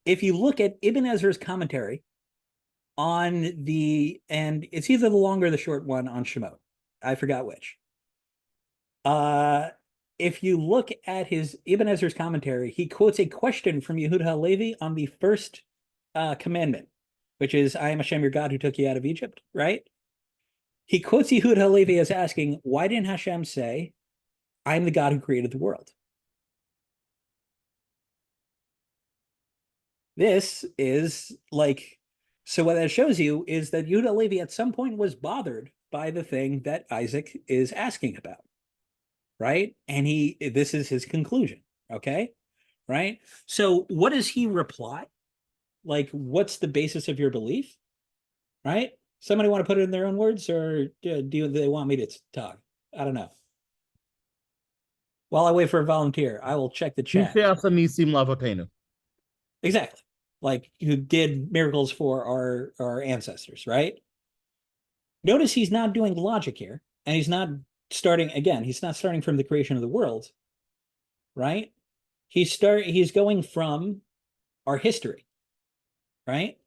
If you look at Ibn Ezra's commentary on and it's either the long or the short one on Shemot, I forgot which. If you look at his Ibn Ezra's commentary, he quotes a question from Yehuda Halevi on the first commandment, which is, I am Hashem your God who took you out of Egypt, right? He quotes Yehuda Halevi as asking, why didn't Hashem say, I'm the God who created the world? This is like, so what that shows you is that Yehuda Halevi at some point was bothered by the thing that Isaac is asking about, right? And this is his conclusion, okay? Right? So what does he reply? Like, what's the basis of your belief? Right? Somebody want to put it in their own words, or do they want me to talk? I don't know. While I wait for a volunteer, I will check the chat. Exactly. Like, who did miracles for our ancestors, right? Notice he's not doing logic here, and he's not starting from the creation of the world, right? He's going from our history, right?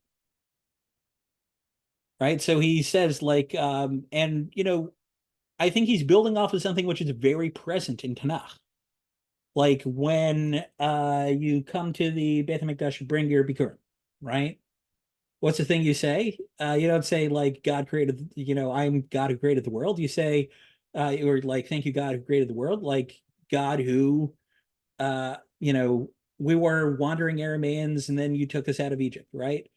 Right. So he says like, and I think he's building off of something which is very present in Tanakh. Like when you come to the Beit HaMikdash, bring your bikurim, right? What's the thing you say? You don't say like God created, I'm God who created the world. You say, or like, thank you, God who created the world, like God who, we were wandering Arameans and then you took us out of Egypt, right?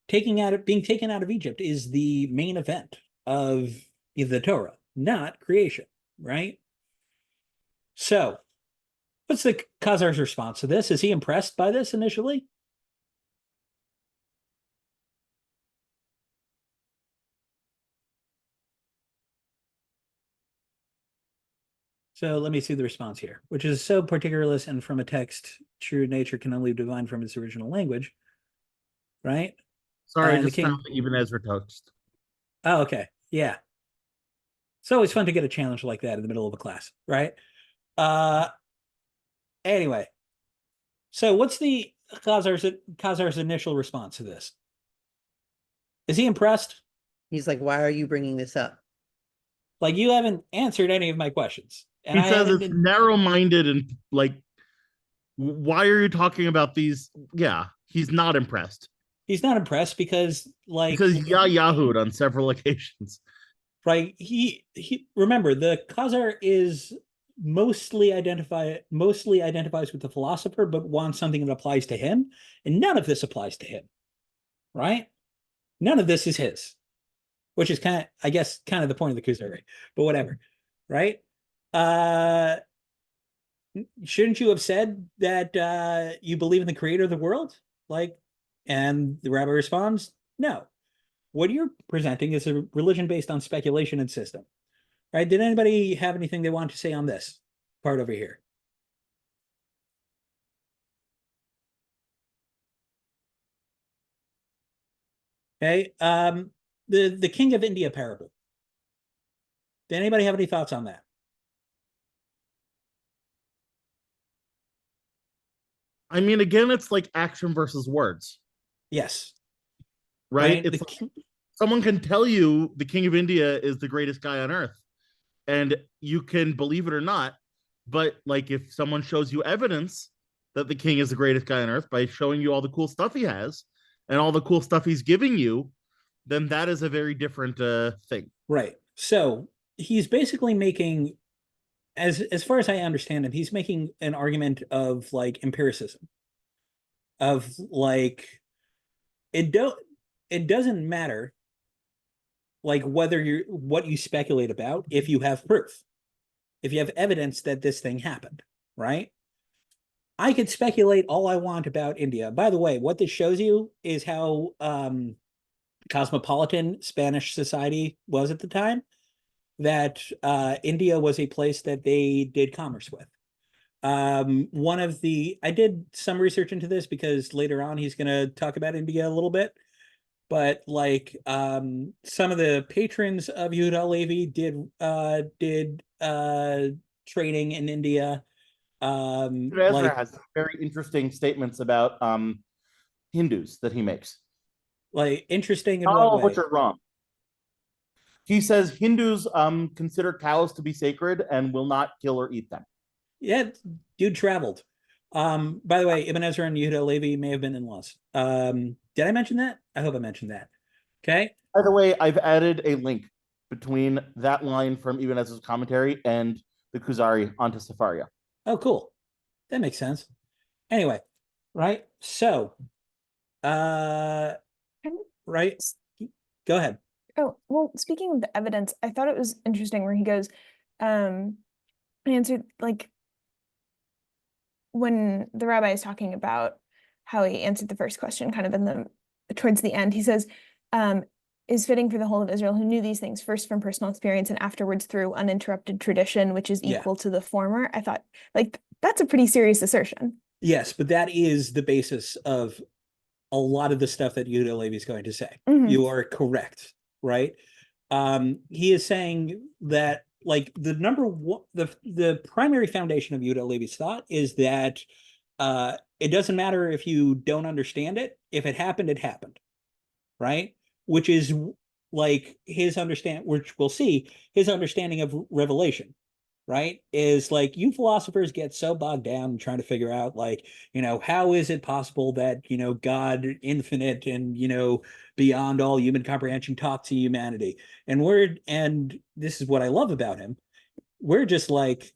Being taken out of Egypt is the main event of the Torah, not creation, right? So, what's the Khazar's response to this? Is he impressed by this initially? So let me see the response here, which is so particularless and from a text, true nature can only be divined from its original language, right? Sorry, I just found the Ibn Ezra text. Oh, okay. Yeah. It's always fun to get a challenge like that in the middle of a class, right? Anyway, so what's the Khazar's initial response to this? Is he impressed? He's like, why are you bringing this up? Like, you haven't answered any of my questions. And he says it's narrow-minded and like, why are you talking about these? Yeah, he's not impressed. He's not impressed because, like, he says Yahud on several occasions. Right. He remember, the Khazar is mostly identifies with the philosopher, but wants something that applies to him, and none of this applies to him. Right? None of this is his, which is kind of the point of the Kuzari, but whatever. Right? Shouldn't you have said that you believe in the creator of the world? Like, and the rabbi responds, no. What you're presenting is a religion based on speculation and system. Right? Did anybody have anything they want to say on this part over here? Okay. The King of India parable. Did anybody have any thoughts on that? I mean, again, it's like action versus words. Yes. Right? It's Someone can tell you the king of India is the greatest guy on earth, and you can believe it or not. But like, if someone shows you evidence that the king is the greatest guy on earth by showing you all the cool stuff he has and all the cool stuff he's giving you, then that is a very different thing. Right. So he's basically making, as far as I understand him, he's making an argument of like empiricism, of like it doesn't matter like whether you're what you speculate about if you have proof, if you have evidence that this thing happened, right? I could speculate all I want about India. By the way, what this shows you is how cosmopolitan Spanish society was at the time, that India was a place that they did commerce with. I did some research into this because later on he's going to talk about India a little bit, but like some of the patrons of Yehuda Levi did trading in India. Ezra Like has very interesting statements about Hindus that he makes. like interesting in Not what all of way? which are wrong. He says Hindus consider cows to be sacred and will not kill or eat them. Yeah, dude traveled. By the way, Ibn Ezra and Yehuda Levi may have been in-laws. Did I mention that? I hope I mentioned that. Okay. By the way, I've added a link between that line from Ibn Ezra's commentary and the Kuzari onto Safaria. Oh, cool. That makes sense. Anyway, right? So, right? Go ahead. Oh, well, speaking of the evidence, I thought it was interesting where he goes, he answered like when the rabbi is talking about how he answered the first question kind of in the towards the end, he says, is fitting for the whole of Israel who knew these things first from personal experience and afterwards through uninterrupted tradition, which is equal to the former. I thought like that's a pretty serious assertion. Yes, but that is the basis of a lot of the stuff that Yehuda Levi is going to say. You are correct, right? He is saying that like the number one, the primary foundation of Yehuda Levi's thought is that it doesn't matter if you don't understand it. If it happened, it happened, right? Which is like his understand, which we'll see, his understanding of revelation, right? Is like you philosophers get so bogged down trying to figure out like, how is it possible that, God infinite and, beyond all human comprehension talk to humanity? And this is what I love about him. We're just like,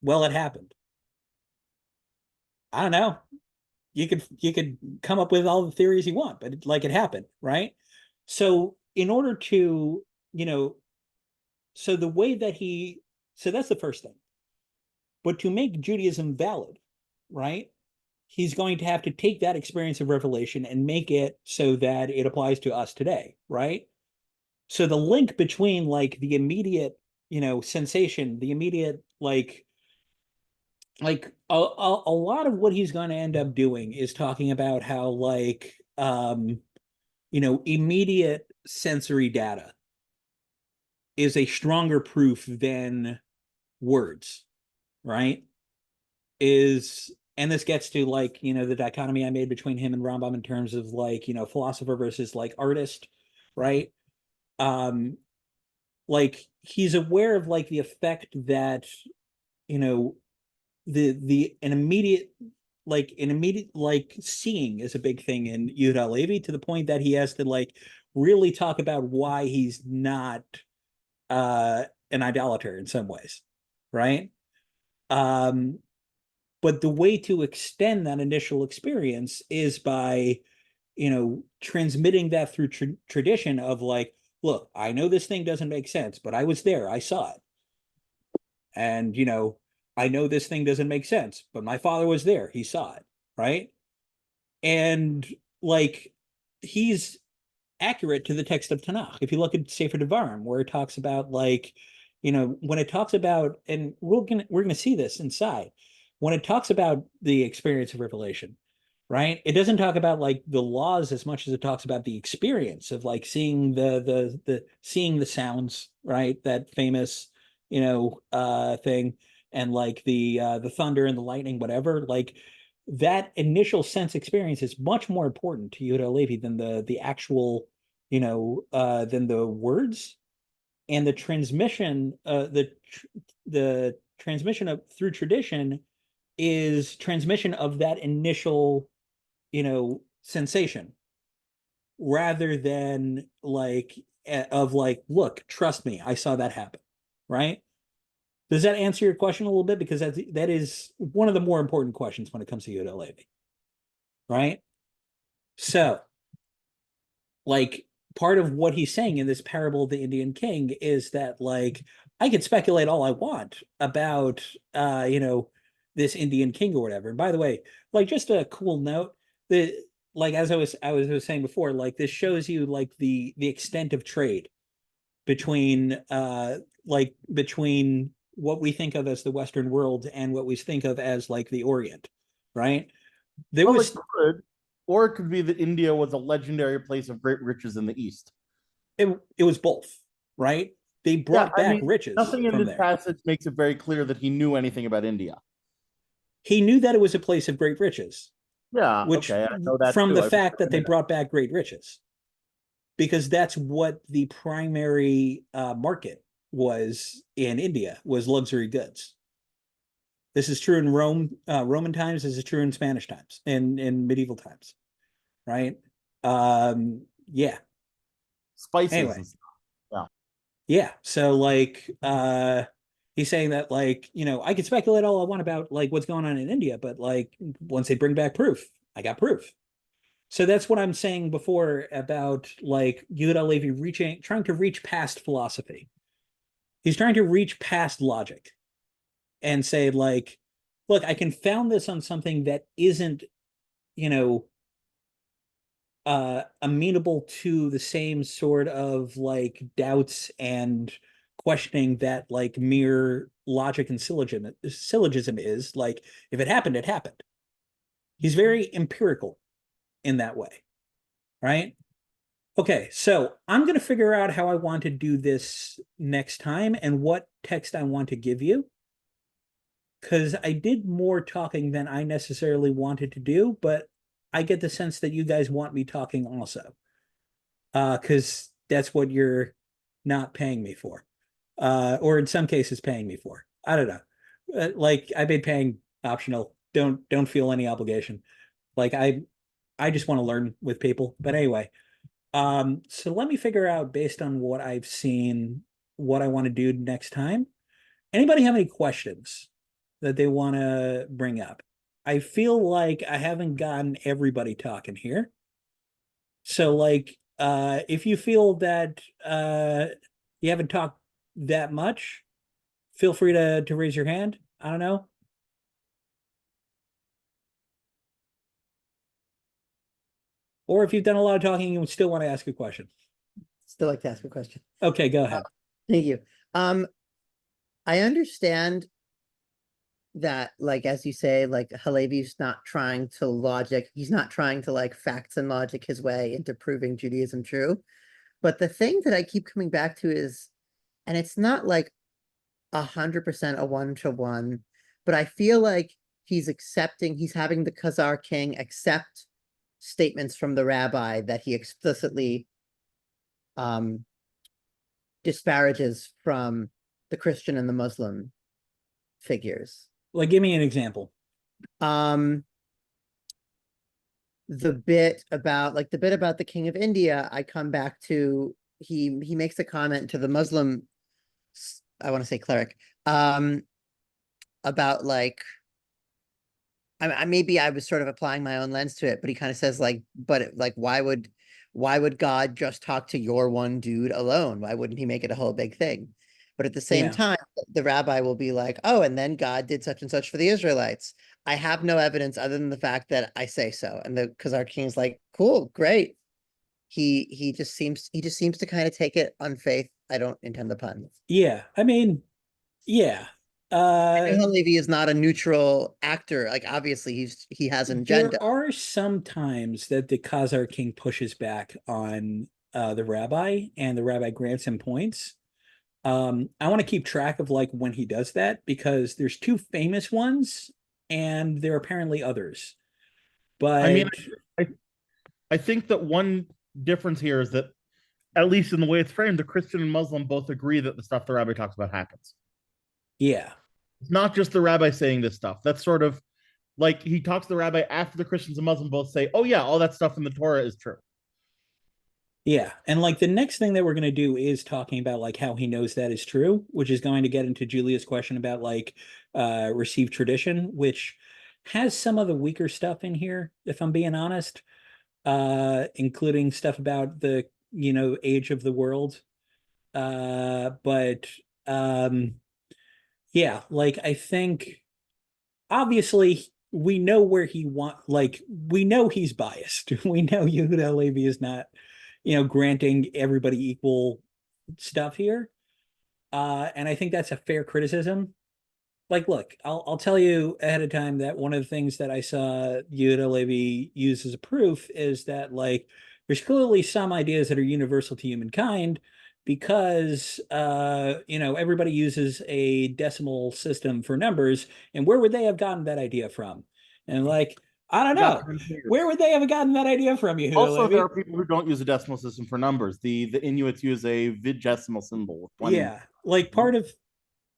well, it happened. I don't know. You could come up with all the theories you want, but it happened, right? So in order to, so the way that so that's the first thing. But to make Judaism valid, right, he's going to have to take that experience of revelation and make it so that it applies to us today, right? So the link between like the immediate, sensation, the immediate like a lot of what he's going to end up doing is talking about how like immediate sensory data is a stronger proof than words, right? And this gets to like, the dichotomy I made between him and Rambam in terms of like, philosopher versus like artist, right? Like he's aware of like the effect that, an immediate like seeing is a big thing in Yehuda Levi, to the point that he has to like really talk about why he's not an idolater in some ways, right? But the way to extend that initial experience is by transmitting that through tradition of like, look, I know this thing doesn't make sense, but I was there, I saw it. And I know this thing doesn't make sense, but my father was there, he saw it, right? And like he's accurate to the text of Tanakh. If you look at Sefer Devarim, where it talks about like, when it talks about, and we're gonna see this inside, when it talks about the experience of revelation, right? It doesn't talk about like the laws as much as it talks about the experience of like seeing the seeing the sounds, right? That famous, thing, and like the thunder and the lightning, whatever, like that initial sense experience is much more important to Yehuda Levi than the actual than the words. And the transmission, the transmission of through tradition is transmission of that initial, sensation, rather than look, trust me, I saw that happen, right? Does that answer your question a little bit? Because that is one of the more important questions when it comes to Yehuda Levi, right? So, part of what he's saying in this parable of the Indian king is that, I could speculate all I want about, this Indian king or whatever. And by the way, just a cool note, that as I was saying before, this shows you the extent of trade between between what we think of as the Western world and what we think of as the Orient, right? There Well, was it could, or it could be that India was a legendary place of great riches in the East. it was both, right? They brought back riches. Nothing in from this there. passage makes it very clear that he knew anything about India. He knew that it was a place of great riches. Yeah, Which, okay, I know that from too. the fact that they brought back great riches, because that's what the primary market was in India, was luxury goods. This is true in Roman times. This is true in Spanish times, in medieval times, right? Yeah. Spices. Anyway. Yeah. Yeah. So he's saying that I could speculate all I want about what's going on in India, but once they bring back proof, I got proof. So that's what I'm saying before about Yehuda Levi trying to reach past philosophy. He's trying to reach past logic and say, look, I can found this on something that isn't, amenable to the same sort of doubts and questioning that mere logic and syllogism is. If it happened, it happened. He's very empirical in that way, right? Okay, so I'm going to figure out how I want to do this next time and what text I want to give you, because I did more talking than I necessarily wanted to do, but I get the sense that you guys want me talking also, because that's what you're not paying me for, or in some cases paying me for. I don't know. I've been paying optional. Don't feel any obligation. I just want to learn with people. But anyway, so let me figure out, based on what I've seen, what I want to do next time. Anybody have any questions that they want to bring up? I feel like I haven't gotten everybody talking here. So if you feel that you haven't talked that much, feel free to raise your hand. I don't know. Or if you've done a lot of talking, you would still want to ask a question. Still like to ask a question. Okay, go ahead. Thank you. I understand that, as you say, Halevi's not trying to logic, he's not trying to facts and logic his way into proving Judaism true. But the thing that I keep coming back to is, and it's not 100% a 1-to-1, but I feel like he's having the Khazar king accept statements from the rabbi that he explicitly disparages from the Christian and the Muslim figures. Give me an example. The bit about the king of India, I come back to, he makes a comment to the Muslim, I want to say cleric, about maybe I was sort of applying my own lens to it, but he kind of says why would God just talk to your one dude alone? Why wouldn't he make it a whole big thing? But at the same time, the rabbi will be like, oh, and then God did such and such for the Israelites. I have no evidence other than the fact that I say so. And because our king's like, cool, great. He just seems to kind of take it on faith. I don't intend the pun. Yeah, I mean, yeah. Levi is not a neutral actor. Obviously he has an agenda. There are some times that the Khazar king pushes back on the rabbi, and the rabbi grants him points. I want to keep track of when he does that, because there's two famous ones and there are apparently others. But I mean, I think that one difference here is that at least in the way it's framed, the Christian and Muslim both agree that the stuff the rabbi talks about happens. Yeah. It's not just the rabbi saying this stuff. That's sort of like he talks to the rabbi after the Christians and Muslim both say, oh yeah, all that stuff in the Torah is true. Yeah. And like the next thing that we're going to do is talking about like how he knows that is true, which is going to get into Julia's question about like received tradition, which has some of the weaker stuff in here, if I'm being honest, including stuff about the, age of the world. But yeah, like I think obviously we know where we know he's biased. We know Yehuda Levi is not, granting everybody equal stuff here. And I think that's a fair criticism. Like, look, I'll tell you ahead of time that one of the things that I saw Yehuda Levi use as a proof is that like there's clearly some ideas that are universal to humankind because everybody uses a decimal system for numbers, and where would they have gotten that idea from? And like, I don't know, where would they have gotten that idea from, Yehuda Also, Levi? there are people who don't use a decimal system for numbers. The Inuits use a vidgesimal symbol. Yeah, like part of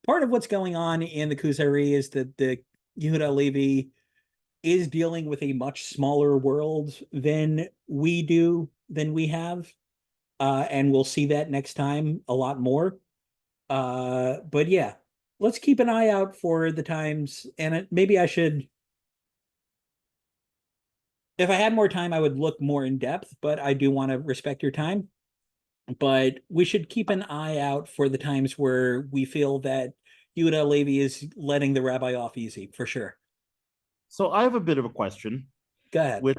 what's going on in the Kuzari is that the Yehuda Levi is dealing with a much smaller world than we have. And we'll see that next time a lot more. But yeah, let's keep an eye out for the times. And maybe I should, if I had more time, I would look more in depth, but I do want to respect your time. But we should keep an eye out for the times where we feel that Yehuda Levi is letting the rabbi off easy, for sure. So I have a bit of a question. Go ahead. Which,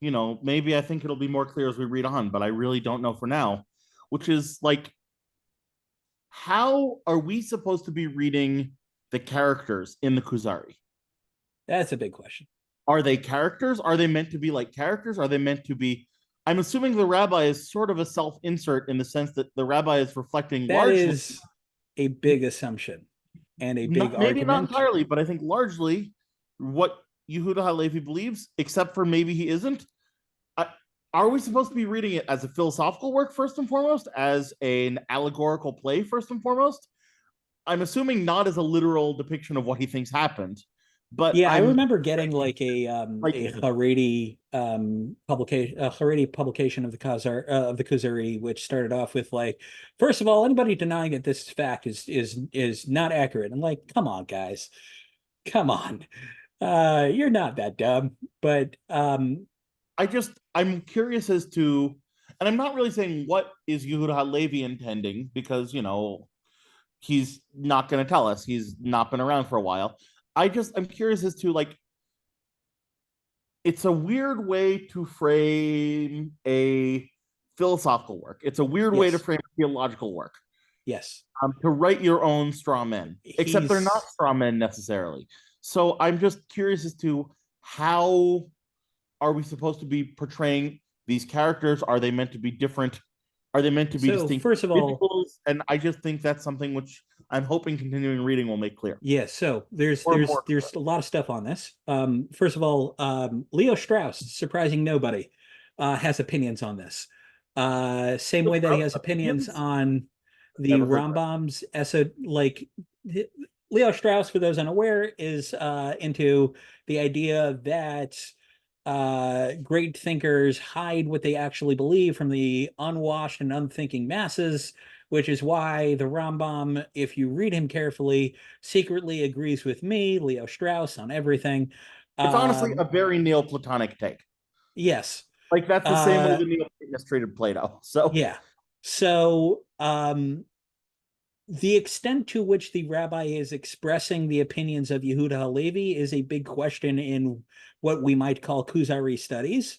maybe I think it'll be more clear as we read on, but I really don't know for now, which is like, how are we supposed to be reading the characters in the Kuzari? That's a big question. Are they characters? Are they meant to be like characters? Are they meant to be? I'm assuming the rabbi is sort of a self-insert in the sense that the rabbi is reflecting That largely. is a big assumption and a big argument. Maybe not entirely, but I think largely what Yehuda Halevi believes, except for maybe he isn't. Are we supposed to be reading it as a philosophical work first and foremost, as an allegorical play first and foremost? I'm assuming not as a literal depiction of what he thinks happened. But yeah, I remember getting like a Haredi publication of the Kuzari, which started off with like, first of all, anybody denying that this fact is not accurate. I'm like, come on, guys, come on, you're not that dumb. But I'm curious as to, and I'm not really saying what is Yehuda Halevi intending, because he's not going to tell us. He's not been around for a while. I'm curious as to like, it's a weird way to frame a philosophical work. It's a weird way to frame a theological work. Yes. To write your own straw men, except they're not straw men necessarily. So I'm just curious as to how are we supposed to be portraying these characters? Are they meant to be different? Are they meant to be distinct? First of all, and I just think that's something which I'm hoping continuing reading will make clear. Yeah, so there's a lot of stuff on this. First of all, Leo Strauss, surprising nobody, has opinions on this. Same way that he has opinions on the Rambam's essay. Like Leo Strauss, for those unaware, is into the idea that great thinkers hide what they actually believe from the unwashed and unthinking masses, which is why the Rambam, if you read him carefully, secretly agrees with me, Leo Strauss, on everything. It's honestly a very Neoplatonic take. Yes. Like that's the same way the Neoplatonists treated Plato. So yeah. So the extent to which the rabbi is expressing the opinions of Yehuda Halevi is a big question in what we might call Kuzari studies.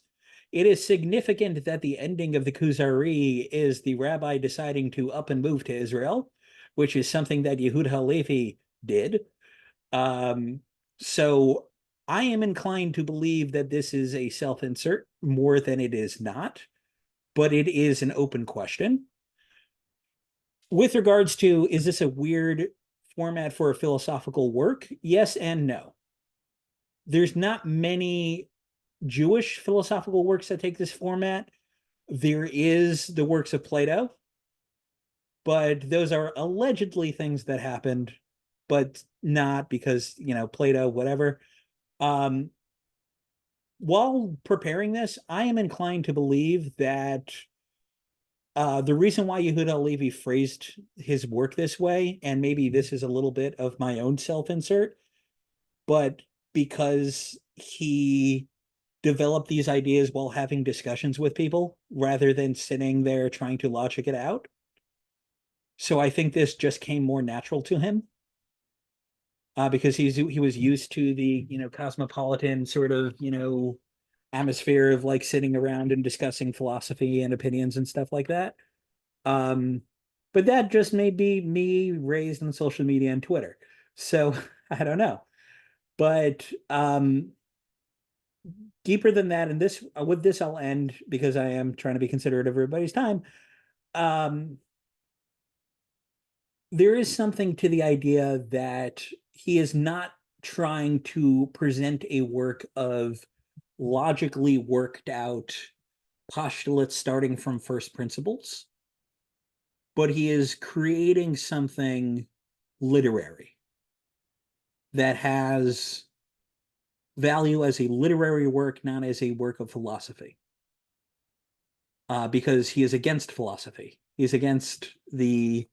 It is significant that the ending of the Kuzari is the rabbi deciding to up and move to Israel, which is something that Yehuda Halevi did. So I am inclined to believe that this is a self-insert more than it is not, but it is an open question. With regards to, is this a weird format for a philosophical work? Yes and no. There's not many Jewish philosophical works that take this format. there is the works of Plato, but those are allegedly things that happened, but not because, Plato, whatever. While preparing this, I am inclined to believe that the reason why Yehuda Halevi phrased his work this way, and maybe this is a little bit of my own self-insert, but because he developed these ideas while having discussions with people rather than sitting there trying to logic it out. So I think this just came more natural to him. Because he was used to the cosmopolitan sort of atmosphere of like sitting around and discussing philosophy and opinions and stuff like that. But that just may be me raised on social media and Twitter, so I don't know. But deeper than that, and this with this I'll end because I am trying to be considerate of everybody's time. There is something to the idea that he is not trying to present a work of logically worked out postulates starting from first principles, but he is creating something literary that has value as a literary work, not as a work of philosophy. Because he is against philosophy. He's against the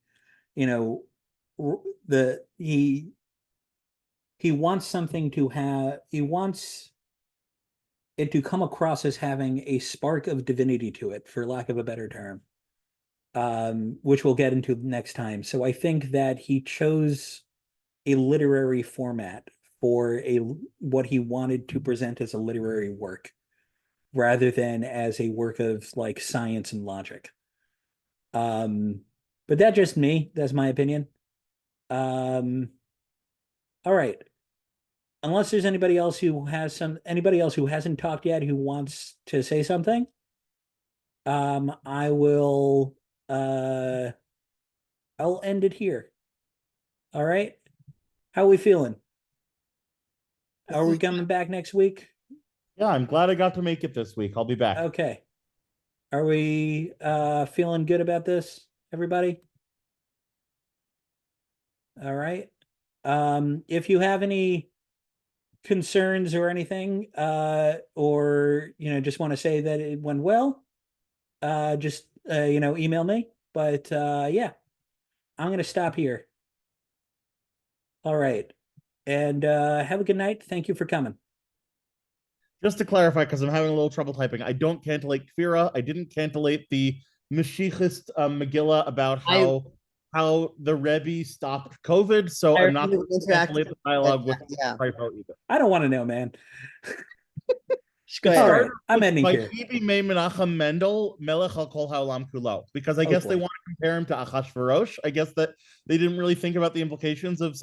he wants something to have, he wants it to come across as having a spark of divinity to it, for lack of a better term, which we'll get into next time. So I think that he chose a literary format for what he wanted to present as a literary work rather than as a work of like science and logic. But that's just me. That's my opinion. All right. Unless there's anybody else who hasn't talked yet who wants to say something, I will I'll end it here. All right. How are we feeling? Are we coming back next week? Yeah, I'm glad I got to make it this week. I'll be back. Okay. Are we feeling good about this, everybody? All right. If you have any concerns or anything, or just want to say that it went well, just email me. But yeah, I'm gonna stop here. All right. And have a good night. Thank you for coming. Just to clarify, because I'm having a little trouble typing, I don't cantillate Kfira. I didn't cantillate the Mashiachist Megillah about how the Rebbe stopped COVID. So I'm not going to cantillate the dialogue with Typo either. I don't want to know, man. All right, I'm ending here. Menachem Mendel, Melech al Kol Haolam Kulo, because I guess they want to compare him to Achashverosh. I guess that they didn't really think about the implications of